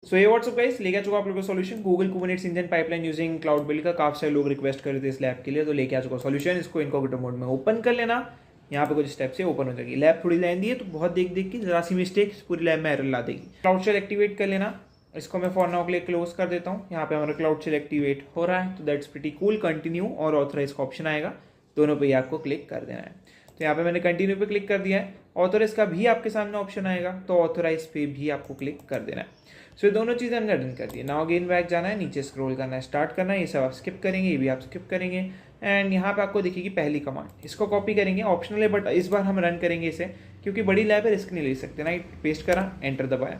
सो ये WhatsApp guys, लेके आ चुका आप लोगों को solution Google Kubernetes engine pipeline using cloud build का। काफी सारे लोग रिक्वेस्ट कर रहे थे इस लैब के लिए, तो लेके आ चुका सॉल्यूशन। इसको इनकॉग्निटो मोड में ओपन कर लेना, यहाँ पे कुछ स्टेप से ओपन हो जाएगी। लैब थोड़ी लेंदी है तो बहुत देख देख के जरा सी मिस्टेक पूरी लैब में एरर ला देगी। क्लाउड शेल एक्टिवेट कर लेना, इसको मैं फॉर नाउ के लिए क्लोज कर देता हूँ। यहाँ पे हमारा क्लाउड शेल एक्टिवेट हो रहा है, तो दैट्स प्रीटी कूल। कंटिन्यू और ऑथराइज का ऑप्शन आएगा, दोनों पे ही आपको क्लिक कर देना है। तो यहाँ पे मैंने कंटिन्यू पे क्लिक कर दिया है। ऑथराइज का भी आपके सामने ऑप्शन आएगा, तो ऑथराइज पे भी आपको क्लिक कर देना है। सो ये दोनों चीज़ें हमने डन कर दी। नाउ अगेन बैक जाना है, नीचे स्क्रॉल करना है, स्टार्ट करना है। ये सब आप स्किप करेंगे, ये भी आप स्किप करेंगे। एंड यहाँ पे आपको दिखेगी पहली कमांड, इसको कॉपी करेंगे, ऑप्शनल है बट इस बार हम रन करेंगे इसे, क्योंकि बड़ी लैब है, रिस्क नहीं ले सकते ना। पेस्ट करा, एंटर दबाया,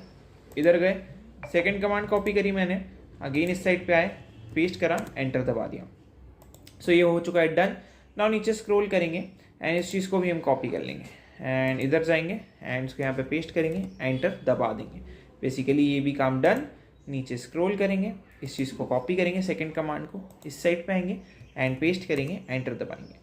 इधर गए। सेकेंड कमांड कॉपी करी मैंने, अगेन इस साइड पे आए, पेस्ट करा, एंटर दबा दिया। सो ये हो चुका है डन। नाउ नीचे स्क्रॉल करेंगे एंड इस चीज़ को भी हम कॉपी कर लेंगे एंड इधर जाएंगे एंड इसको यहाँ पे पेस्ट करेंगे, एंटर दबा देंगे। बेसिकली ये भी काम डन। नीचे स्क्रॉल करेंगे, इस चीज़ को कॉपी करेंगे, सेकंड कमांड को इस साइड पे आएंगे एंड पेस्ट करेंगे, एंटर दबाएंगे।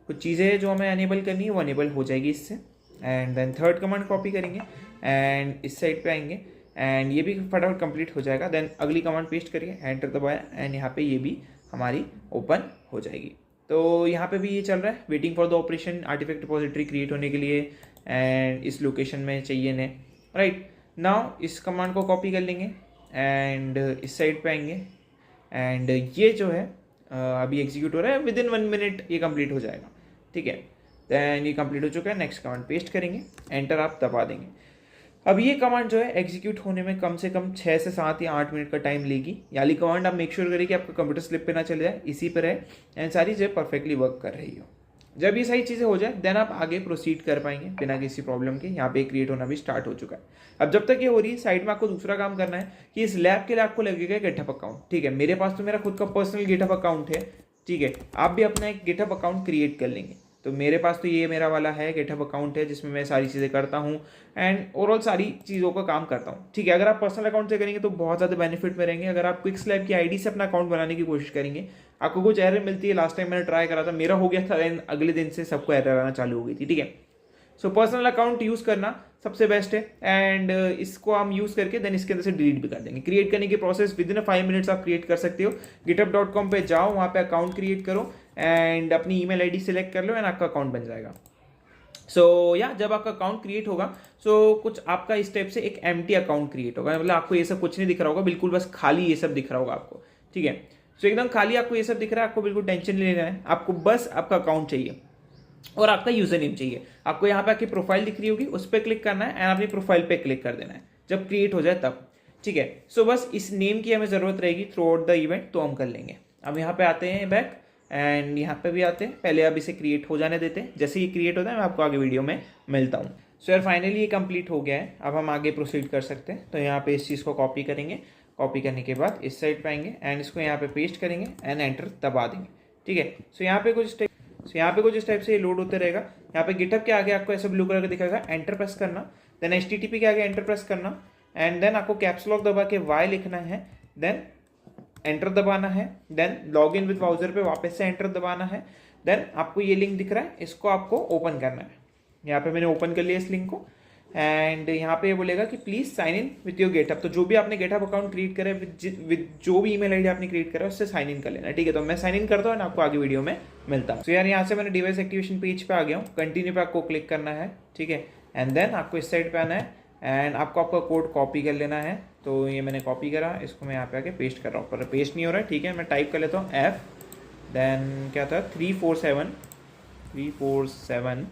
कुछ चीज़ें जो हमें अनेबल करनी है वो अनेबल हो जाएगी इससे। And then third command copy करेंगे एंड इस साइड पे आएंगे एंड ये भी फटाफट कंप्लीट हो जाएगा। देन अगली कमांड पेस्ट करिए, एंटर दबाया एंड यहाँ पे ये भी हमारी ओपन हो जाएगी। तो यहाँ पे भी ये चल रहा है, waiting for the operation artifact depository create होने के लिए एंड इस लोकेशन में चाहिए ने। राइट नाउ इस कमांड को कॉपी कर लेंगे एंड इस साइड पे आएंगे एंड ये जो है अभी एग्जीक्यूट हो रहा है, विद इन 1 मिनट ये कंप्लीट हो जाएगा। ठीक है, देन ये कंप्लीट हो चुका है। नेक्स्ट कमांड पेस्ट करेंगे, एंटर आप दबा देंगे। अब ये कमांड जो है एग्जीक्यूट होने में कम से कम 6 से 7 या 8 मिनट का टाइम लेगी। याली कमांड आप मेक श्योर करिए कि आपका कंप्यूटर स्लिप पे ना चले जाए, इसी पर है एंड सारी चीज़ें परफेक्टली वर्क कर रही हो। जब ये सारी चीज़ें हो जाए देन आप आगे प्रोसीड कर पाएंगे बिना किसी प्रॉब्लम के। यहाँ पे क्रिएट होना भी स्टार्ट हो चुका है। अब जब तक ये हो रही है, साइड में आपको दूसरा काम करना है कि इस लैब के लिए आपको लगेगा गिटहब अकाउंट। ठीक है, मेरे पास तो मेरा खुद का पर्सनल गिटहब अकाउंट है। ठीक है, आप भी अपना एक गिटहब अकाउंट क्रिएट कर लेंगे। तो मेरे पास तो ये मेरा वाला है गिटहब अकाउंट है, जिसमें मैं सारी चीज़ें करता हूँ एंड ओवरऑल सारी चीज़ों का काम करता हूँ। ठीक है, अगर आप पर्सनल अकाउंट से करेंगे तो बहुत ज़्यादा बेनिफिट में रहेंगे। अगर आप क्विक्स लैब की आईडी से अपना अकाउंट बनाने की कोशिश करेंगे, आपको कुछ एरर मिलती है। लास्ट टाइम मैंने ट्राई करा था, मेरा हो गया था एंड अगले दिन से सबको एरर आना चालू हो गई थी। ठीक है, सो पर्सनल अकाउंट यूज़ करना सबसे बेस्ट है एंड इसको हम यूज़ करके देन इसके अंदर से डिलीट भी कर देंगे। क्रिएट करने की प्रोसेस विद इन 5 मिनट्स आप क्रिएट कर सकते हो। github.com पे जाओ, वहाँ पे अकाउंट क्रिएट करो एंड अपनी ईमेल आईडी सेलेक्ट कर लो एंड आपका अकाउंट बन जाएगा। सो जब आपका अकाउंट क्रिएट होगा कुछ आपका इस टाइप से एक एम्प्टी अकाउंट क्रिएट होगा। मतलब आपको ये सब कुछ नहीं दिख रहा होगा, बिल्कुल बस खाली ये सब दिख रहा होगा आपको। ठीक है, सो एकदम खाली आपको ये सब दिख रहा है, आपको बिल्कुल टेंशन नहीं लेना है। आपको बस आपका अकाउंट चाहिए और आपका यूजर नेम चाहिए। आपको यहाँ पे आपकी प्रोफाइल दिख रही होगी, उस पर क्लिक करना है एंड अपनी प्रोफाइल पे क्लिक कर देना है जब क्रिएट हो जाए तब। ठीक है, सो बस इस नेम की हमें ज़रूरत रहेगी थ्रू आउट द इवेंट, तो हम कर लेंगे। अब यहाँ पे आते हैं बैक एंड यहाँ पे भी आते हैं। पहले अब इसे क्रिएट हो जाने देते हैं, जैसे ही क्रिएट होता है मैं आपको आगे वीडियो में मिलता हूँ। सो यार फाइनली ये कंप्लीट हो गया है, अब हम आगे प्रोसीड कर सकते हैं। तो यहाँ पे इस चीज़ को कॉपी करेंगे, कॉपी करने के बाद इस साइड पे आएंगे एंड इसको यहाँ पे पेस्ट करेंगे एंड एंटर दबा देंगे। ठीक है, सो यहाँ पे कुछ इस टाइप से लोड होते रहेगा। यहाँ पे गिटहब के आगे आपको ऐसा ब्लू कलर का दिखाएगा, एंटर प्रेस करना, देन HTTP के आगे एंटर प्रेस करना एंड देन आपको कैप्स लॉक दबा के Y लिखना है, देन एंटर दबाना है, then log in with browser पे वापस से एंटर दबाना है। देन आपको ये लिंक दिख रहा है, इसको आपको ओपन करना है। यहाँ पे मैंने ओपन कर लिया इस लिंक को एंड यहाँ पे ये बोलेगा कि please sign in with your GitHub. तो जो भी आपने गिटहब अकाउंट क्रिएट करा है विद जो भी ईमेल आईडी आपने क्रिएट करा है उससे साइन इन कर लेना। ठीक है, तो मैं साइन इन करता हूँ आपको आगे वीडियो में मिलता हूँ। तो यार यहाँ से मैंने डिवाइस एक्टिवेशन पेज पे आ गया हूँ, कंटिन्यू पे आपको क्लिक करना है। ठीक है, एंड देन आपको इस साइड पे आना है एंड आपको आपका कोड कॉपी कर लेना है। तो ये मैंने कॉपी करा, इसको मैं यहाँ पे आके पेस्ट कर रहा हूँ, पर पेस्ट नहीं हो रहा है। ठीक है, मैं टाइप कर लेता हूँ F, देन क्या था 347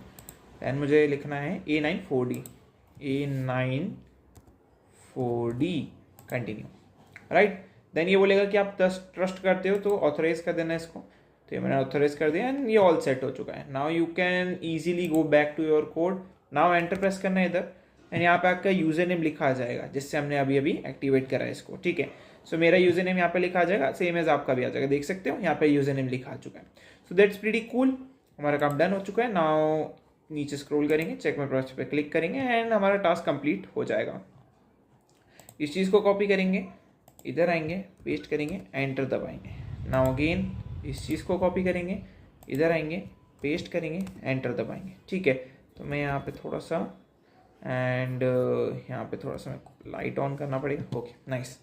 देन मुझे लिखना है A94D कंटिन्यू। राइट, देन ये बोलेगा कि आप ट्रस्ट करते हो तो ऑथराइज कर देना इसको। तो ये मैंने ऑथराइज कर दिया एंड ये ऑल सेट हो चुका है। Now you can easily go back to your code. Now enter press करना है इधर एंड यहाँ पे आपका यूजर नेम लिखा आ जाएगा जिससे हमने अभी एक्टिवेट करा है इसको। ठीक है, सो मेरा यूजर नेम यहाँ पे लिखा आ जाएगा, सेम एज आपका भी आ जाएगा, देख सकते हो यहाँ पे यूजर नेम लिखा आ चुका है। सो दैट्स प्रीटी कूल, हमारा काम डन हो चुका है। नाउ नीचे स्क्रॉल करेंगे, चेक माय प्रोसेस पे क्लिक करेंगे एंड हमारा टास्क कंप्लीट हो जाएगा। इस चीज़ को कॉपी करेंगे, इधर आएंगे, पेस्ट करेंगे, एंटर दबाएंगे। नाउ अगेन इस चीज़ को कॉपी करेंगे, इधर आएंगे, पेस्ट करेंगे, एंटर दबाएंगे। ठीक है, तो मैं यहाँ पे थोड़ा सा एंड यहाँ पे थोड़ा सा लाइट ऑन करना पड़ेगा। Okay nice.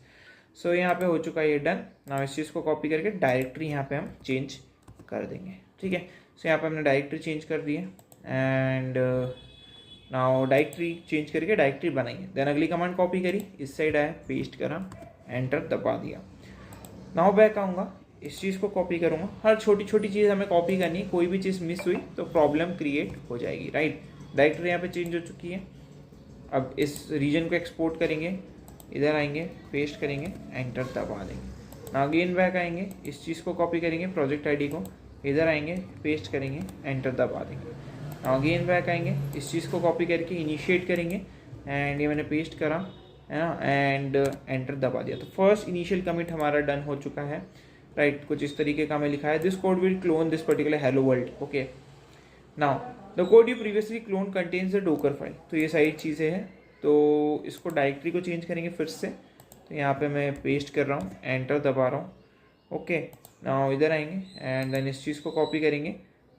सो यहाँ पे हो चुका है ये डन। नाउ इस चीज़ को कॉपी करके डायरेक्टरी यहाँ पे हम चेंज कर देंगे, ठीक है। सो यहाँ पे हमने डायरेक्टरी चेंज कर दी है एंड नाउ डायरेक्टरी चेंज करके डायरेक्टरी बनाइए। देन अगली कमांड कॉपी करी, इस साइड आया, पेस्ट करा, एंटर दबा दिया। नाउ बैक आऊँगा, इस चीज़ को कॉपी करूँगा। हर छोटी छोटी चीज़ हमें कॉपी करनी, कोई भी चीज़ मिस हुई तो प्रॉब्लम क्रिएट हो जाएगी, राइट। डायरेक्टरी यहाँ पे चेंज हो चुकी है। अब इस रीजन को एक्सपोर्ट करेंगे, इधर आएंगे, पेस्ट करेंगे, एंटर दबा देंगे। ना अगेन बैक आएंगे, इस चीज़ को कॉपी करेंगे, प्रोजेक्ट आईडी को, इधर आएंगे, पेस्ट करेंगे, एंटर दबा देंगे। ना अगेन बैक आएंगे, इस चीज़ को कॉपी करके इनिशिएट करेंगे एंड ये मैंने पेस्ट करा है ना, एंड एंटर दबा दिया। तो फर्स्ट इनिशियल कमिट हमारा डन हो चुका है, राइट। कुछ इस तरीके का हमें लिखा है, this code will clone this particular hello world, okay. Now the code you previously clone contains the docker file. तो ये सारी चीज़ें हैं, तो इसको डायरेक्टरी को चेंज करेंगे फिर से। तो यहाँ पे मैं पेस्ट कर रहा हूँ, एंटर दबा रहा हूँ, ओके। नाउ इधर आएंगे एंड देन इस चीज़ को कॉपी करेंगे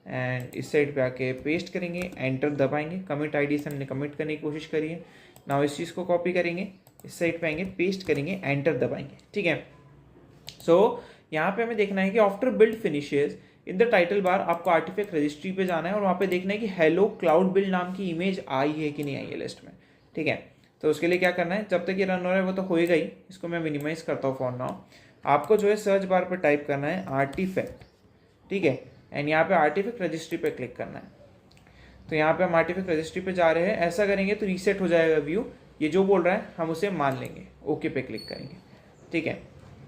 एंड इस साइड पे आके पेस्ट करेंगे, एंटर दबाएंगे। कमिट आईडी से हमने कमिट करने की कोशिश करी है। नाउ इस चीज़ को कॉपी करेंगे, इस साइड पे आएंगे, पेस्ट करेंगे, एंटर दबाएंगे, ठीक है। सो यहाँ पे हमें देखना है कि after build finishes in the title bar आपको आर्टिफैक्ट रजिस्ट्री पे जाना है और वहाँ पे देखना है कि हेलो क्लाउड बिल्ड नाम की इमेज आई है कि नहीं आई है लिस्ट में, ठीक है। तो उसके लिए क्या करना है, जब तक ये रन हो रहा है वो तो होएगा ही, इसको मैं मिनिमाइज करता हूँ फॉर नाउ। आपको जो है सर्च बार पर टाइप करना है आर्टिफैक्ट, ठीक है, एंड यहाँ पे आर्टिफैक्ट रजिस्ट्री पे क्लिक करना है। तो यहाँ पे हम आर्टिफैक्ट रजिस्ट्री पे जा रहे हैं, ऐसा करेंगे तो रीसेट हो जाएगा व्यू। ये जो बोल रहा है हम उसे मान लेंगे, ओके पे क्लिक करेंगे, ठीक है।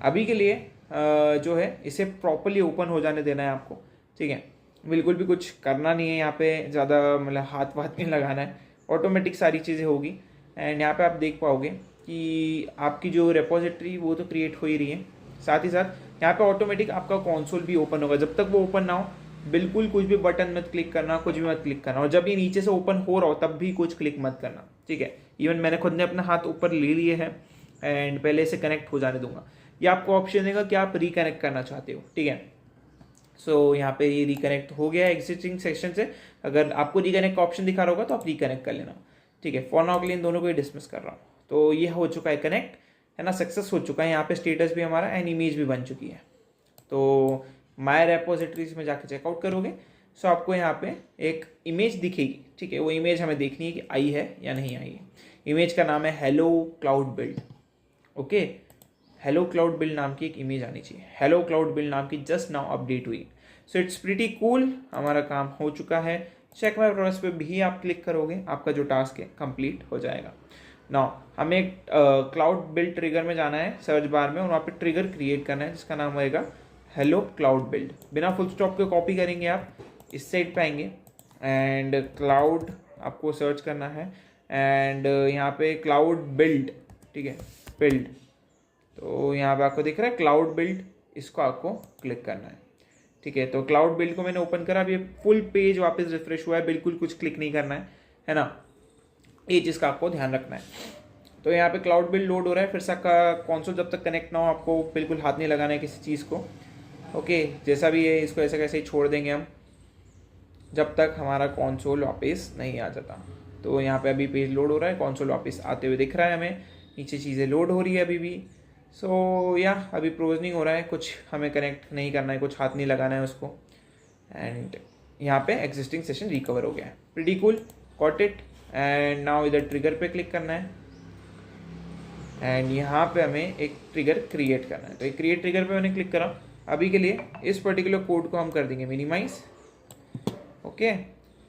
अभी के लिए जो है इसे प्रॉपरली ओपन हो जाने देना है आपको, ठीक है। बिल्कुल भी कुछ करना नहीं है यहाँ पे, ज़्यादा मतलब हाथ वाथ नहीं लगाना है, ऑटोमेटिक सारी चीज़ें होगी। एंड यहाँ पे आप देख पाओगे कि आपकी जो रेपोजिटरी वो तो क्रिएट हो ही रही है, साथ ही साथ यहाँ पे ऑटोमेटिक आपका कंसोल भी ओपन होगा। जब तक वो ओपन ना हो बिल्कुल कुछ भी बटन मत क्लिक करना, कुछ भी मत क्लिक करना, और जब ये नीचे से ओपन हो रहा हो तब भी कुछ क्लिक मत करना, ठीक है। इवन मैंने खुद ने अपना हाथ ऊपर ले लिए है एंड पहले इसे कनेक्ट हो जाने दूंगा। ये आपको ऑप्शन देगा कि आप रिकनेक्ट करना चाहते हो, ठीक है। सो यहाँ पे ये रिकनेक्ट हो गया एग्जिस्टिंग सेक्शन से। अगर आपको रिकनेक्ट का ऑप्शन दिखा रहा होगा तो आप रिकनेक्ट कर लेना, ठीक है। फॉर नाउ के लिए इन दोनों को ही डिसमिस कर रहा हूँ। तो ये हो चुका है कनेक्ट, है ना, सक्सेस हो चुका है। यहाँ पे स्टेटस भी हमारा एंड इमेज भी बन चुकी है। तो माय रेपोजिटरीज में जाके चेकआउट करोगे सो आपको यहाँ पे एक इमेज दिखेगी, ठीक है। वो इमेज हमें देखनी है कि आई है या नहीं आई है। इमेज का नाम है hello cloud build, okay. Hello cloud build नाम की एक इमेज आनी चाहिए। हेलो क्लाउड बिल्ड नाम की जस्ट नाउ अपडेट हुई। सो इट्स प्रीटी कूल, हमारा काम हो चुका है। चेक माय प्रोग्रेस पे भी आप क्लिक करोगे, आपका जो टास्क है कंप्लीट हो जाएगा। नाउ हमें एक क्लाउड बिल्ड ट्रिगर में जाना है सर्च बार में, और वहाँ पे ट्रिगर क्रिएट करना है जिसका नाम होएगा हेलो क्लाउड बिल्ड। बिना फुल स्टॉप के कॉपी करेंगे आप, इस साइड पे आएंगे एंड क्लाउड आपको सर्च करना है एंड यहाँ पे क्लाउड बिल्ड, ठीक है, बिल्ड। तो यहाँ पे आपको दिख रहा है क्लाउड बिल्ड, इसको आपको क्लिक करना है, ठीक है। तो क्लाउड बिल्ड को मैंने ओपन करा, अब ये फुल पेज वापस रिफ्रेश हुआ है, बिल्कुल कुछ क्लिक नहीं करना है ना। ये चीज़ का आपको ध्यान रखना है। तो यहाँ पे क्लाउड बिल्ड लोड हो रहा है, फिर से आपका कंसोल जब तक कनेक्ट ना हो आपको बिल्कुल हाथ नहीं लगाना है किसी चीज़ को, ओके। जैसा भी है इसको ऐसे कैसे ही छोड़ देंगे हम जब तक हमारा कंसोल वापस नहीं आ जाता। तो यहाँ पे अभी पेज लोड हो रहा है, कंसोल वापस आते हुए दिख रहा है हमें, नीचे चीज़ें लोड हो रही है अभी भी। सो या अभी प्रोविजनिंग हो रहा है, कुछ हमें कनेक्ट नहीं करना है, कुछ हाथ नहीं लगाना है उसको। एंड यहाँ पे एग्जिस्टिंग सेशन रिकवर हो गया है, pretty cool, got it. And now इधर ट्रिगर पे क्लिक करना है एंड यहाँ पे हमें एक ट्रिगर क्रिएट करना है। तो एक क्रिएट ट्रिगर पे मैंने क्लिक करा। अभी के लिए इस पर्टिकुलर कोड को हम कर देंगे मिनिमाइज, ओके।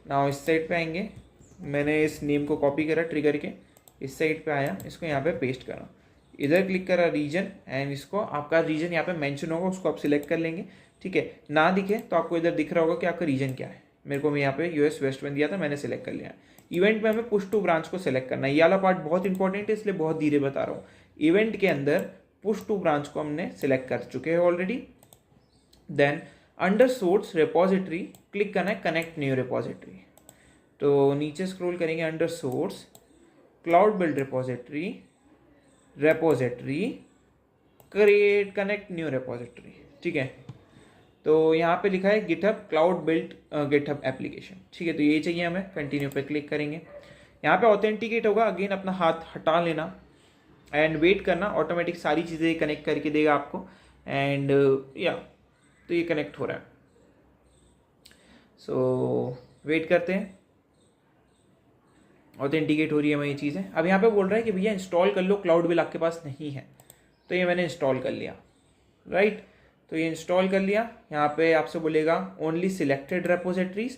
नाउ इस साइड पे आएंगे, मैंने इस नेम को कॉपी करा ट्रिगर के, इस साइड पे आया, इसको यहाँ पे पेस्ट करा, इधर क्लिक करा रीजन, एंड इसको आपका रीजन यहाँ पे मेंशन होगा, उसको आप सिलेक्ट कर लेंगे, ठीक है। ना दिखे तो आपको इधर दिख रहा होगा कि आपका रीजन क्या है। मेरे को मैं यहाँ पे यूएस वेस्ट में दिया था, मैंने सिलेक्ट कर लिया। इवेंट में हमें पुश टू ब्रांच को सिलेक्ट करना है। ये वाला पार्ट बहुत इंपॉर्टेंट है, इसलिए बहुत धीरे बता रहा हूँ। इवेंट के अंदर पुश टू ब्रांच को हमने सिलेक्ट कर चुके हैं already. Then under source repository click करना है कनेक्ट न्यू रेपोजिटरी। तो नीचे स्क्रॉल करेंगे, under source cloud build repository, repository create connect new repository, ठीक है। तो यहाँ पे लिखा है GitHub cloud build GitHub application, ठीक है। तो ये चाहिए हमें, कंटिन्यू पे क्लिक करेंगे। यहाँ पे ऑथेंटिकेट होगा, अगेन अपना हाथ हटा लेना एंड वेट करना, ऑटोमेटिक सारी चीज़ें कनेक्ट करके देगा आपको। एंड या तो ये कनेक्ट हो रहा है, सो वेट करते हैं, ऑथेंटिकेट हो रही है ये चीज़ें। अब यहाँ पे बोल रहा है कि भैया इंस्टॉल कर लो, क्लाउड बिल आपके पास नहीं है, तो ये मैंने इंस्टॉल कर लिया, राइट। तो ये इंस्टॉल कर लिया। यहाँ पे आपसे बोलेगा ओनली सिलेक्टेड रेपोजिटरीज,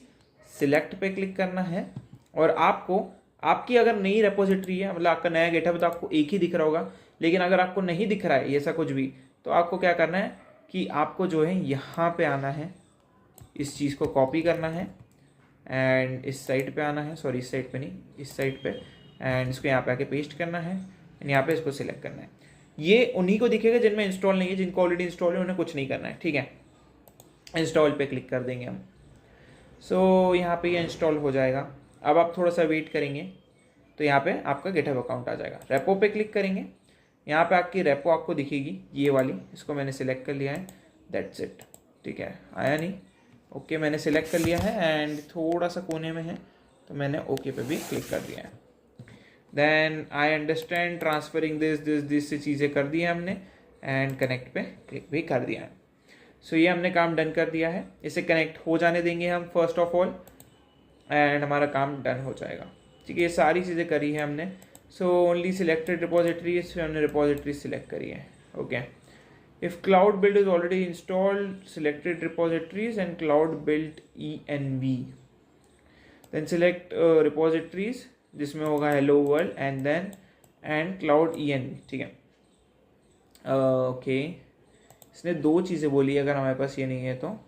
सिलेक्ट पे क्लिक करना है। और आपको, आपकी अगर नई रेपोजिटरी है, मतलब आपका नया गेटअप, तो आपको एक ही दिख रहा होगा। लेकिन अगर आपको नहीं दिख रहा है ऐसा कुछ भी, तो आपको क्या करना है कि आपको जो है यहाँ पे आना है, इस चीज़ को कॉपी करना है एंड इस साइड पे आना है, सॉरी इस साइड पे नहीं, इस साइड पे, एंड इसको यहाँ पे आके पेस्ट करना है एंड यहाँ पे इसको सिलेक्ट करना है। ये उन्हीं को दिखेगा जिनमें इंस्टॉल नहीं है, जिनको ऑलरेडी इंस्टॉल है उन्हें कुछ नहीं करना है, ठीक है। इंस्टॉल पे क्लिक कर देंगे हम। सो यहाँ पे ये इंस्टॉल हो जाएगा। अब आप थोड़ा सा वेट करेंगे तो यहाँ पे आपका गिटहब अकाउंट आ जाएगा। रेपो पे क्लिक करेंगे, यहाँ पे आपकी रेपो आपको दिखेगी, ये वाली, इसको मैंने सिलेक्ट कर लिया है, दैट्स इट, ठीक है। आया नहीं, ओके मैंने सिलेक्ट कर लिया है एंड थोड़ा सा कोने में है तो मैंने ओके पे भी क्लिक कर दिया है। Then I understand transferring this से चीज़ें कर दी है हमने एंड कनेक्ट पे क्लिक भी कर दिया है। सो ये हमने काम डन कर दिया है। इसे कनेक्ट हो जाने देंगे हम फर्स्ट ऑफ ऑल एंड हमारा काम डन हो जाएगा, ठीक है। ये सारी चीज़ें करी है हमने। सो ओनली सिलेक्टेड रिपोजिटरी, इसमें हमने रिपोजिटरी सिलेक्ट करी है, okay. If cloud build is already installed, selected repositories and cloud build ENV, then select repositories जिसमें होगा hello world and then and cloud ENV, ठीक है। ओके इसने दो चीज़ें बोली, अगर हमारे पास ये नहीं है तो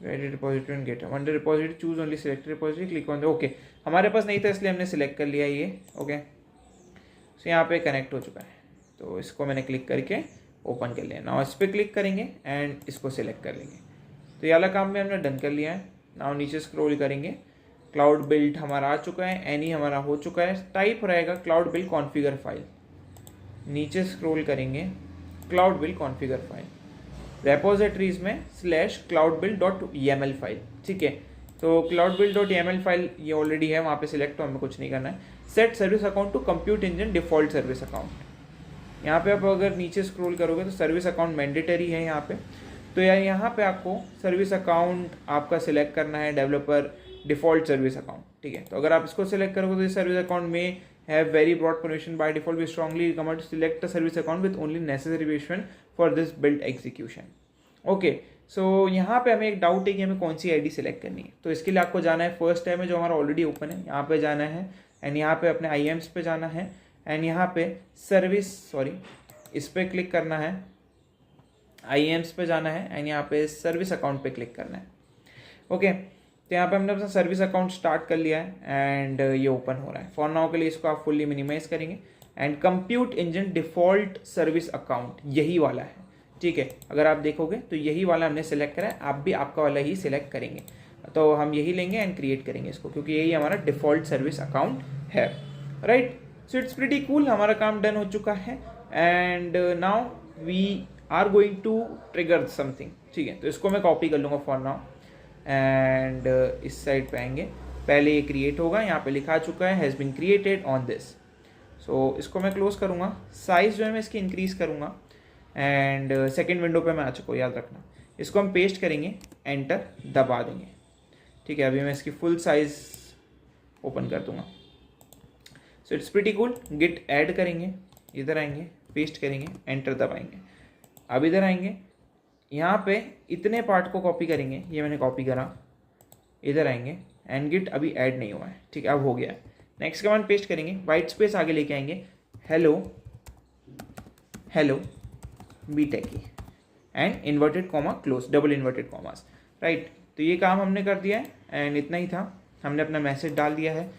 repository and get under repository choose only selected repository click on the, okay हमारे पास नहीं था इसलिए हमने सिलेक्ट कर लिया ये, ओके। सो यहाँ पे कनेक्ट हो चुका है, तो इसको मैंने क्लिक करके ओपन कर लिया। नाउ इस पर क्लिक करेंगे एंड इसको सिलेक्ट कर लेंगे, तो ये वाला काम भी हमने डन कर लिया है। नाउ नीचे स्क्रॉल करेंगे, क्लाउड बिल्ड हमारा आ चुका है, एनी हमारा हो चुका है, टाइप रहेगा क्लाउड बिल्ड कॉन्फ़िगर फाइल। नीचे स्क्रॉल करेंगे, cloud build configure file, repositories में /cloudbuild.yaml फाइल, ठीक है। तो cloudbuild.yaml फाइल ये ऑलरेडी है, वहाँ पे सिलेक्ट, तो हमें कुछ नहीं करना है। Set service account to compute engine default service account, यहाँ पे आप अगर नीचे स्क्रॉल करोगे तो सर्विस अकाउंट मैंडेटरी है यहाँ पे। तो यार यहाँ पे आपको सर्विस अकाउंट आपका सिलेक्ट करना है, डेवलपर डिफॉल्ट सर्विस अकाउंट, ठीक है। तो अगर आप इसको सिलेक्ट करोगे तो इस सर्विस अकाउंट में have very broad permission by default, we strongly recommend to select a service account with only necessary permission for this build execution, okay। so यहाँ पे हमें एक डाउट है कि हमें कौन सी आईडी सेलेक्ट करनी है। तो इसके लिए आपको जाना है फर्स्ट टाइम में जो हमारा ऑलरेडी ओपन है, यहाँ पे जाना है एंड यहाँ पे अपने IAMS पे जाना है एंड यहाँ पे सर्विस, सॉरी इस पर क्लिक करना है, IAMS पे जाना है एंड यहाँ पे सर्विस अकाउंट पे क्लिक करना है, ओके। तो यहाँ पे हमने अपना सर्विस अकाउंट स्टार्ट कर लिया है एंड ये ओपन हो रहा है। फॉर नाउ के लिए इसको आप फुल्ली मिनिमाइज करेंगे and compute engine default service account यही वाला है, ठीक है। अगर आप देखोगे तो यही वाला हमने सेलेक्ट करा है, आप भी आपका वाला ही सिलेक्ट करेंगे। तो हम यही लेंगे एंड क्रिएट करेंगे इसको, क्योंकि यही हमारा डिफॉल्ट सर्विस अकाउंट है, right. So it's pretty cool, हमारा काम डन हो चुका है and now we are going to trigger something, ठीक है। तो इसको मैं कॉपी कर लूँगा फॉर नाउ एंड इस साइड पे आएंगे, पहले ये क्रिएट होगा, यहाँ पे लिखा चुका है has been created on this. So इसको मैं क्लोज करूँगा, साइज़ जो है मैं इसकी इंक्रीज़ करूँगा एंड सेकेंड विंडो पे मैं आ चुका हूँ, याद रखना। इसको हम पेस्ट करेंगे, एंटर दबा देंगे, ठीक है। अभी मैं इसकी फुल साइज़ ओपन कर दूँगा। So it's pretty cool. Git add करेंगे, इधर आएंगे, पेस्ट करेंगे, एंटर दबाएंगे। अब इधर आएंगे, यहाँ पे इतने पार्ट को कॉपी करेंगे, ये मैंने कॉपी करा, इधर आएंगे एंड गिट अभी ऐड नहीं हुआ है, ठीक है, अब हो गया है। नेक्स्ट कमांड पेस्ट करेंगे, वाइट स्पेस आगे लेके आएंगे, हेलो हेलो बीटेकी and inverted comma close, double inverted commas, right. तो ये काम हमने कर दिया है एंड इतना ही था, हमने अपना मैसेज डाल दिया है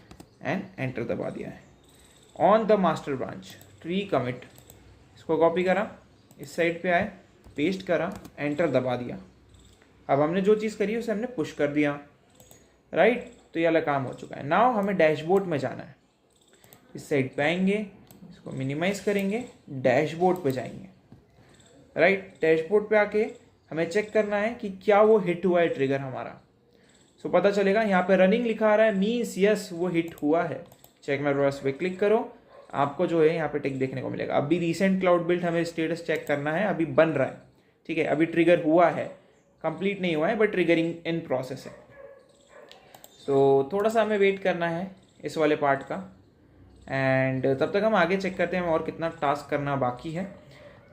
एंड एंटर दबा दिया है। On the master branch tree commit, इसको कॉपी करा, इस साइड पे आए, पेस्ट करा, एंटर दबा दिया। अब हमने जो चीज़ करी उसे हमने पुश कर दिया, राइट। तो ये वाला काम हो चुका है। नाउ हमें डैशबोर्ड में जाना है, इस साइड पे आएंगे, इसको मिनिमाइज करेंगे, डैशबोर्ड पे जाएंगे, राइट। डैशबोर्ड पे आके हमें चेक करना है कि क्या वो हिट हुआ है ट्रिगर हमारा। सो पता चलेगा, यहाँ पे रनिंग लिखा आ रहा है, मीन्स यस वो हिट हुआ है। चेक माय प्रोग्रेस पे क्लिक करो, आपको जो है यहाँ पे टिक देखने को मिलेगा। अभी रिसेंट क्लाउड बिल्ड हमें स्टेटस चेक करना है, अभी बन रहा है, ठीक है, अभी ट्रिगर हुआ है, कंप्लीट नहीं हुआ है बट ट्रिगरिंग इन प्रोसेस है। सो थोड़ा सा हमें वेट करना है इस वाले पार्ट का, एंड तब तक हम आगे चेक करते हैं और कितना टास्क करना बाकी है।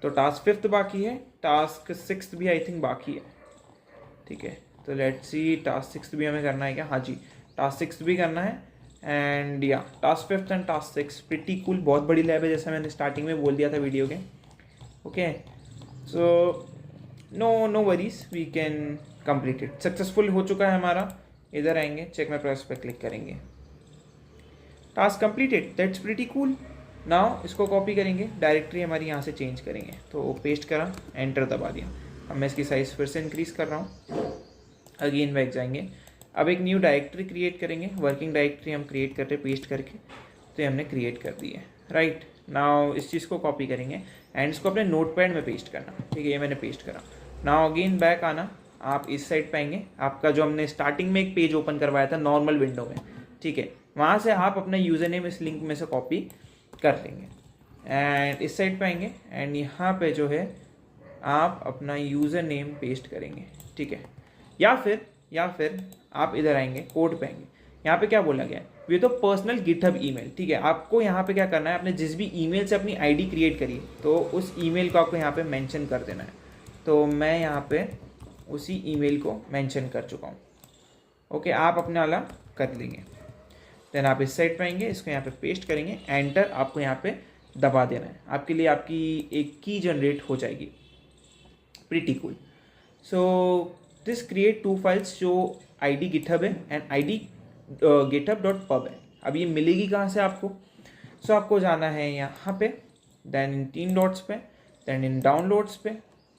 तो टास्क 5th बाकी है, टास्क 6th भी आई थिंक बाकी है, ठीक है। तो लेट्स सी टास्क 6th भी हमें करना है क्या? हाँ जी, टास्क 6th भी करना है। एंड या task 5th and task 6 pretty cool, बहुत बड़ी लैब है जैसा मैंने स्टार्टिंग में बोल दिया था वीडियो के। Okay, so no worries, we can complete it. Successful हो चुका है हमारा। इधर आएंगे, चेक माय प्रोग्रेस पे क्लिक करेंगे, task completed, that's pretty cool. Now इसको कॉपी करेंगे, डायरेक्टरी हमारी यहाँ से चेंज करेंगे, तो पेस्ट करा, एंटर दबा दिया। अब मैं इसकी साइज़ फिर से इंक्रीज़ कर रहा हूँ, अगेन बैक जाएंगे। अब एक न्यू डायरेक्टरी क्रिएट करेंगे, वर्किंग डायरेक्टरी हम क्रिएट कर रहे पेस्ट करके, तो ये हमने क्रिएट कर दी है, राइट। नाउ इस चीज़ को कॉपी करेंगे एंड इसको अपने नोटपैड में पेस्ट करना, ठीक है, ये मैंने पेस्ट करा। नाउ अगेन बैक आना, आप इस साइड पे आएंगे, आपका जो हमने स्टार्टिंग में एक पेज ओपन करवाया था नॉर्मल विंडो में, ठीक है, वहाँ से आप अपना यूज़र नेम इस लिंक में से कॉपी कर लेंगे एंड इस साइड पे आएंगे एंड यहाँ पे जो है आप अपना यूज़र नेम पेस्ट करेंगे, ठीक है। या फिर आप इधर आएंगे, कोड पे आएंगे, यहाँ पे क्या बोला गया है, ये तो पर्सनल गिटहब ईमेल, ठीक है। आपको यहाँ पे क्या करना है, आपने जिस भी ईमेल से अपनी आईडी क्रिएट करी तो उस ईमेल को आपको यहाँ पे मेंशन कर देना है। तो मैं यहाँ पे उसी ईमेल को मेंशन कर चुका हूँ। ओके, आप अपने वाला कर लेंगे। देन आप इस साइड पे आएंगे, इसको यहाँ पे पेस्ट करेंगे, एंटर आपको यहाँ पे दबा देना है। आपके लिए आपकी एक की जनरेट हो जाएगी, pretty cool. So this create 2 files, जो आईडी गिटहब है एंड आईडी github.pub है। अब ये मिलेगी कहाँ से आपको? सो आपको जाना है यहाँ पे, देन इन 3 डॉट्स पे, देन इन डाउनलोड्स पे,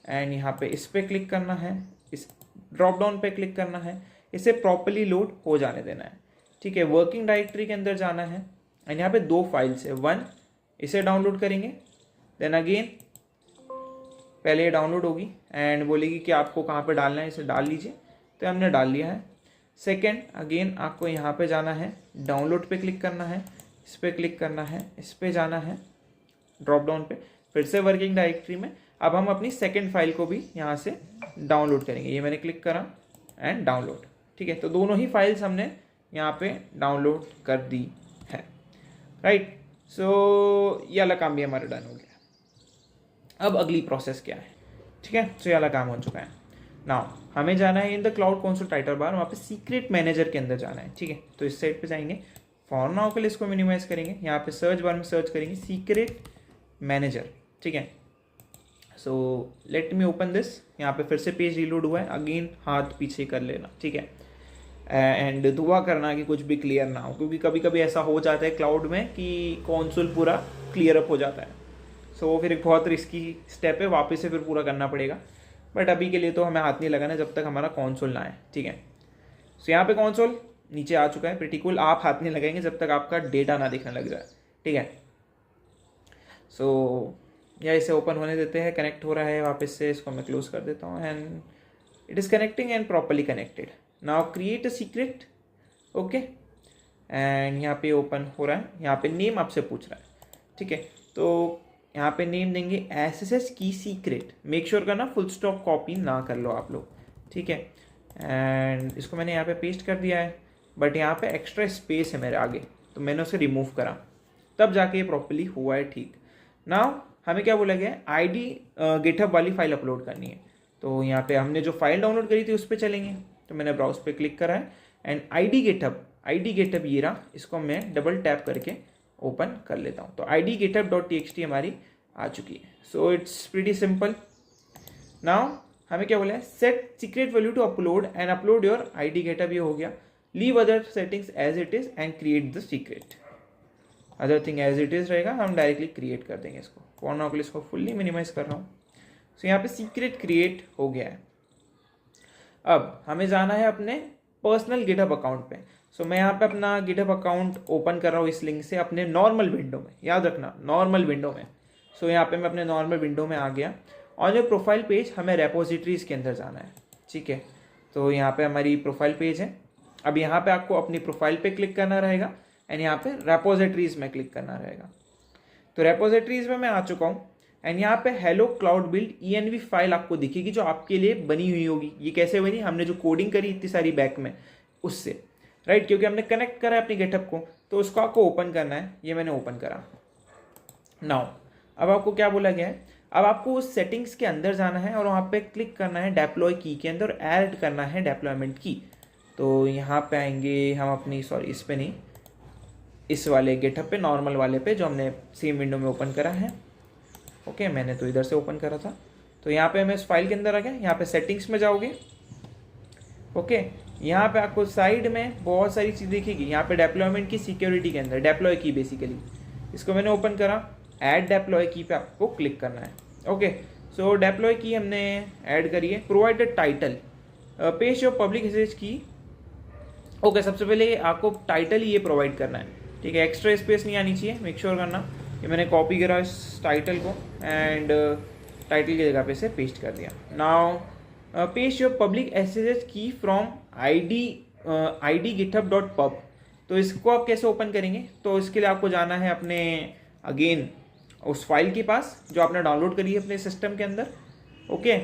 एंड यहाँ पे इस पे क्लिक करना है, इस ड्रॉप डाउन पे क्लिक करना है, इसे प्रॉपर्ली लोड हो जाने देना है, ठीक है। वर्किंग डायरेक्टरी के अंदर जाना है एंड यहाँ पे 2 फाइल्स है, 1 इसे डाउनलोड करेंगे, देन अगेन पहले ये डाउनलोड होगी एंड बोलेगी कि आपको कहाँ पे डालना है, इसे डाल लीजिए, तो हमने डाल लिया है। सेकेंड, अगेन आपको यहाँ पे जाना है, डाउनलोड पे क्लिक करना है, इस पर क्लिक करना है, इस पर जाना है ड्रॉप डाउन पे, फिर से वर्किंग डायरेक्टरी में। अब हम अपनी सेकेंड फाइल को भी यहाँ से डाउनलोड करेंगे, ये मैंने क्लिक करा एंड डाउनलोड, ठीक है। तो दोनों ही फाइल्स हमने यहाँ पे डाउनलोड कर दी है, राइट। सो ये वाला काम भी हमारा डन हो गया। अब अगली प्रोसेस क्या है, ठीक है। सो ये वाला काम हो चुका है। नाउ हमें जाना है इन the cloud console title bar, वहाँ पे सीक्रेट मैनेजर के अंदर जाना है, ठीक है। तो इस साइड पे जाएंगे, फॉर नाउ के लिए इसको मिनिमाइज करेंगे, यहाँ पे सर्च बार में सर्च करेंगे सीक्रेट मैनेजर, ठीक है। सो लेट मी ओपन दिस, यहाँ पे फिर से पेज रीलोड हुआ है, अगेन हाथ पीछे कर लेना, ठीक है। एंड दुआ करना कि कुछ भी क्लियर ना हो, क्योंकि कभी कभी ऐसा हो जाता है क्लाउड में कि कंसोल पूरा क्लियर अप हो जाता है। सो फिर एक बहुत रिस्की स्टेप है, वापस से फिर पूरा करना पड़ेगा, बट अभी के लिए तो हमें हाथ नहीं लगाना जब तक हमारा कंसोल ना आए, ठीक है। सो यहाँ पे कंसोल नीचे आ चुका है, प्रीटी कूल। आप हाथ नहीं लगाएंगे जब तक आपका डेटा ना दिखने लग जाए, ठीक है। सो या इसे ओपन होने देते हैं, कनेक्ट हो रहा है वापस से, इसको मैं क्लोज कर देता हूँ and it is connecting and properly connected. Now create a secret, okay, and यहाँ पे ओपन हो रहा है, यहाँ पे नेम आपसे पूछ रहा है, ठीक है। तो यहाँ पे नेम देंगे SSH की सीक्रेट, मेक श्योर करना फुल स्टॉप कॉपी ना कर लो आप लोग, ठीक है। एंड इसको मैंने यहाँ पे पेस्ट कर दिया है, बट यहाँ पे एक्स्ट्रा स्पेस है मेरे आगे, तो मैंने उसे रिमूव करा, तब जाके ये प्रॉपरली हुआ है, ठीक। नाउ हमें क्या बोला गया है, आईडी गिटहब वाली फाइल अपलोड करनी है। तो यहाँ पे हमने जो फाइल डाउनलोड करी थी उस पर चलेंगे, तो मैंने ब्राउज पे क्लिक करा है एंड आईडी गिटहब ये रहा, इसको मैं डबल टैप करके ओपन कर लेता हूँ। तो idgithub.txt हमारी आ चुकी है। So it's pretty simple. Now हमें क्या बोला है, set secret value to upload and upload your idgithub, ये हो गया। Leave other settings as it is and create the secret, other thing as it is रहेगा, हम डायरेक्टली क्रिएट कर देंगे इसको। फॉर नाउ के लिए इसको फुल्ली मिनिमाइज कर रहा हूँ। सो यहाँ पे सीक्रेट क्रिएट हो गया है। अब हमें जाना है अपने पर्सनल गिटहब अकाउंट पे। सो मैं यहाँ पे अपना गिटहब अकाउंट ओपन कर रहा हूँ इस लिंक से अपने नॉर्मल विंडो में, याद रखना नॉर्मल विंडो में। सो यहाँ पे मैं अपने नॉर्मल विंडो में आ गया। ऑन योर प्रोफाइल पेज हमें रेपोजिटरीज के अंदर जाना है, ठीक है। तो यहाँ पे हमारी प्रोफाइल पेज है। अब यहाँ पे आपको अपनी प्रोफाइल पे क्लिक करना रहेगा एंड यहाँ पे रेपोजिटरीज में क्लिक करना रहेगा। तो रेपोजिटरीज में मैं आ चुका हूँ एंड यहाँ पे hello cloud build env file आपको दिखेगी जो आपके लिए बनी हुई होगी। ये कैसे बनी, हमने जो कोडिंग करी इतनी सारी बैक में उससे, राइट, क्योंकि हमने कनेक्ट करा है अपनी गेटअप को, तो उसको आपको ओपन करना है। ये मैंने ओपन करा। नाउ अब आपको क्या बोला गया है, अब आपको उस सेटिंग्स के अंदर जाना है और वहाँ पे क्लिक करना है डेप्लॉय की के अंदर, ऐड करना है डेप्लॉयमेंट की। तो यहाँ पे आएंगे हम अपनी, सॉरी इस पे नहीं, इस वाले गेटअप पे, नॉर्मल वाले पे जो हमने सेम विंडो में ओपन करा है। ओके, मैंने तो इधर से ओपन करा था। तो यहाँ पे मैं इस फाइल के अंदर आ गया। यहाँ पे सेटिंग्स में जाओगे। ओके, यहाँ पे आपको साइड में बहुत सारी चीज़ दिखेगी। यहाँ पे डेप्लॉयमेंट की सिक्योरिटी के अंदर डेप्लॉय की, बेसिकली इसको मैंने ओपन करा। ऐड डेप्लॉय की पे आपको क्लिक करना है। ओके, सो डेप्लॉय की हमने ऐड करी है। Provided title, page your public SSH की। ओके, सबसे पहले आपको टाइटल ही ये प्रोवाइड करना है, ठीक है। एक्स्ट्रा स्पेस नहीं आनी चाहिए, मेक श्योर करना। कि मैंने कॉपी करा इस टाइटल को एंड टाइटल की जगह पे से पेस्ट कर दिया। Now paste your public SSH की फ्रॉम id github.pub। तो इसको आप कैसे ओपन करेंगे, तो इसके लिए आपको जाना है अपने अगेन उस फाइल के पास जो आपने डाउनलोड करी है अपने सिस्टम के अंदर। ओके,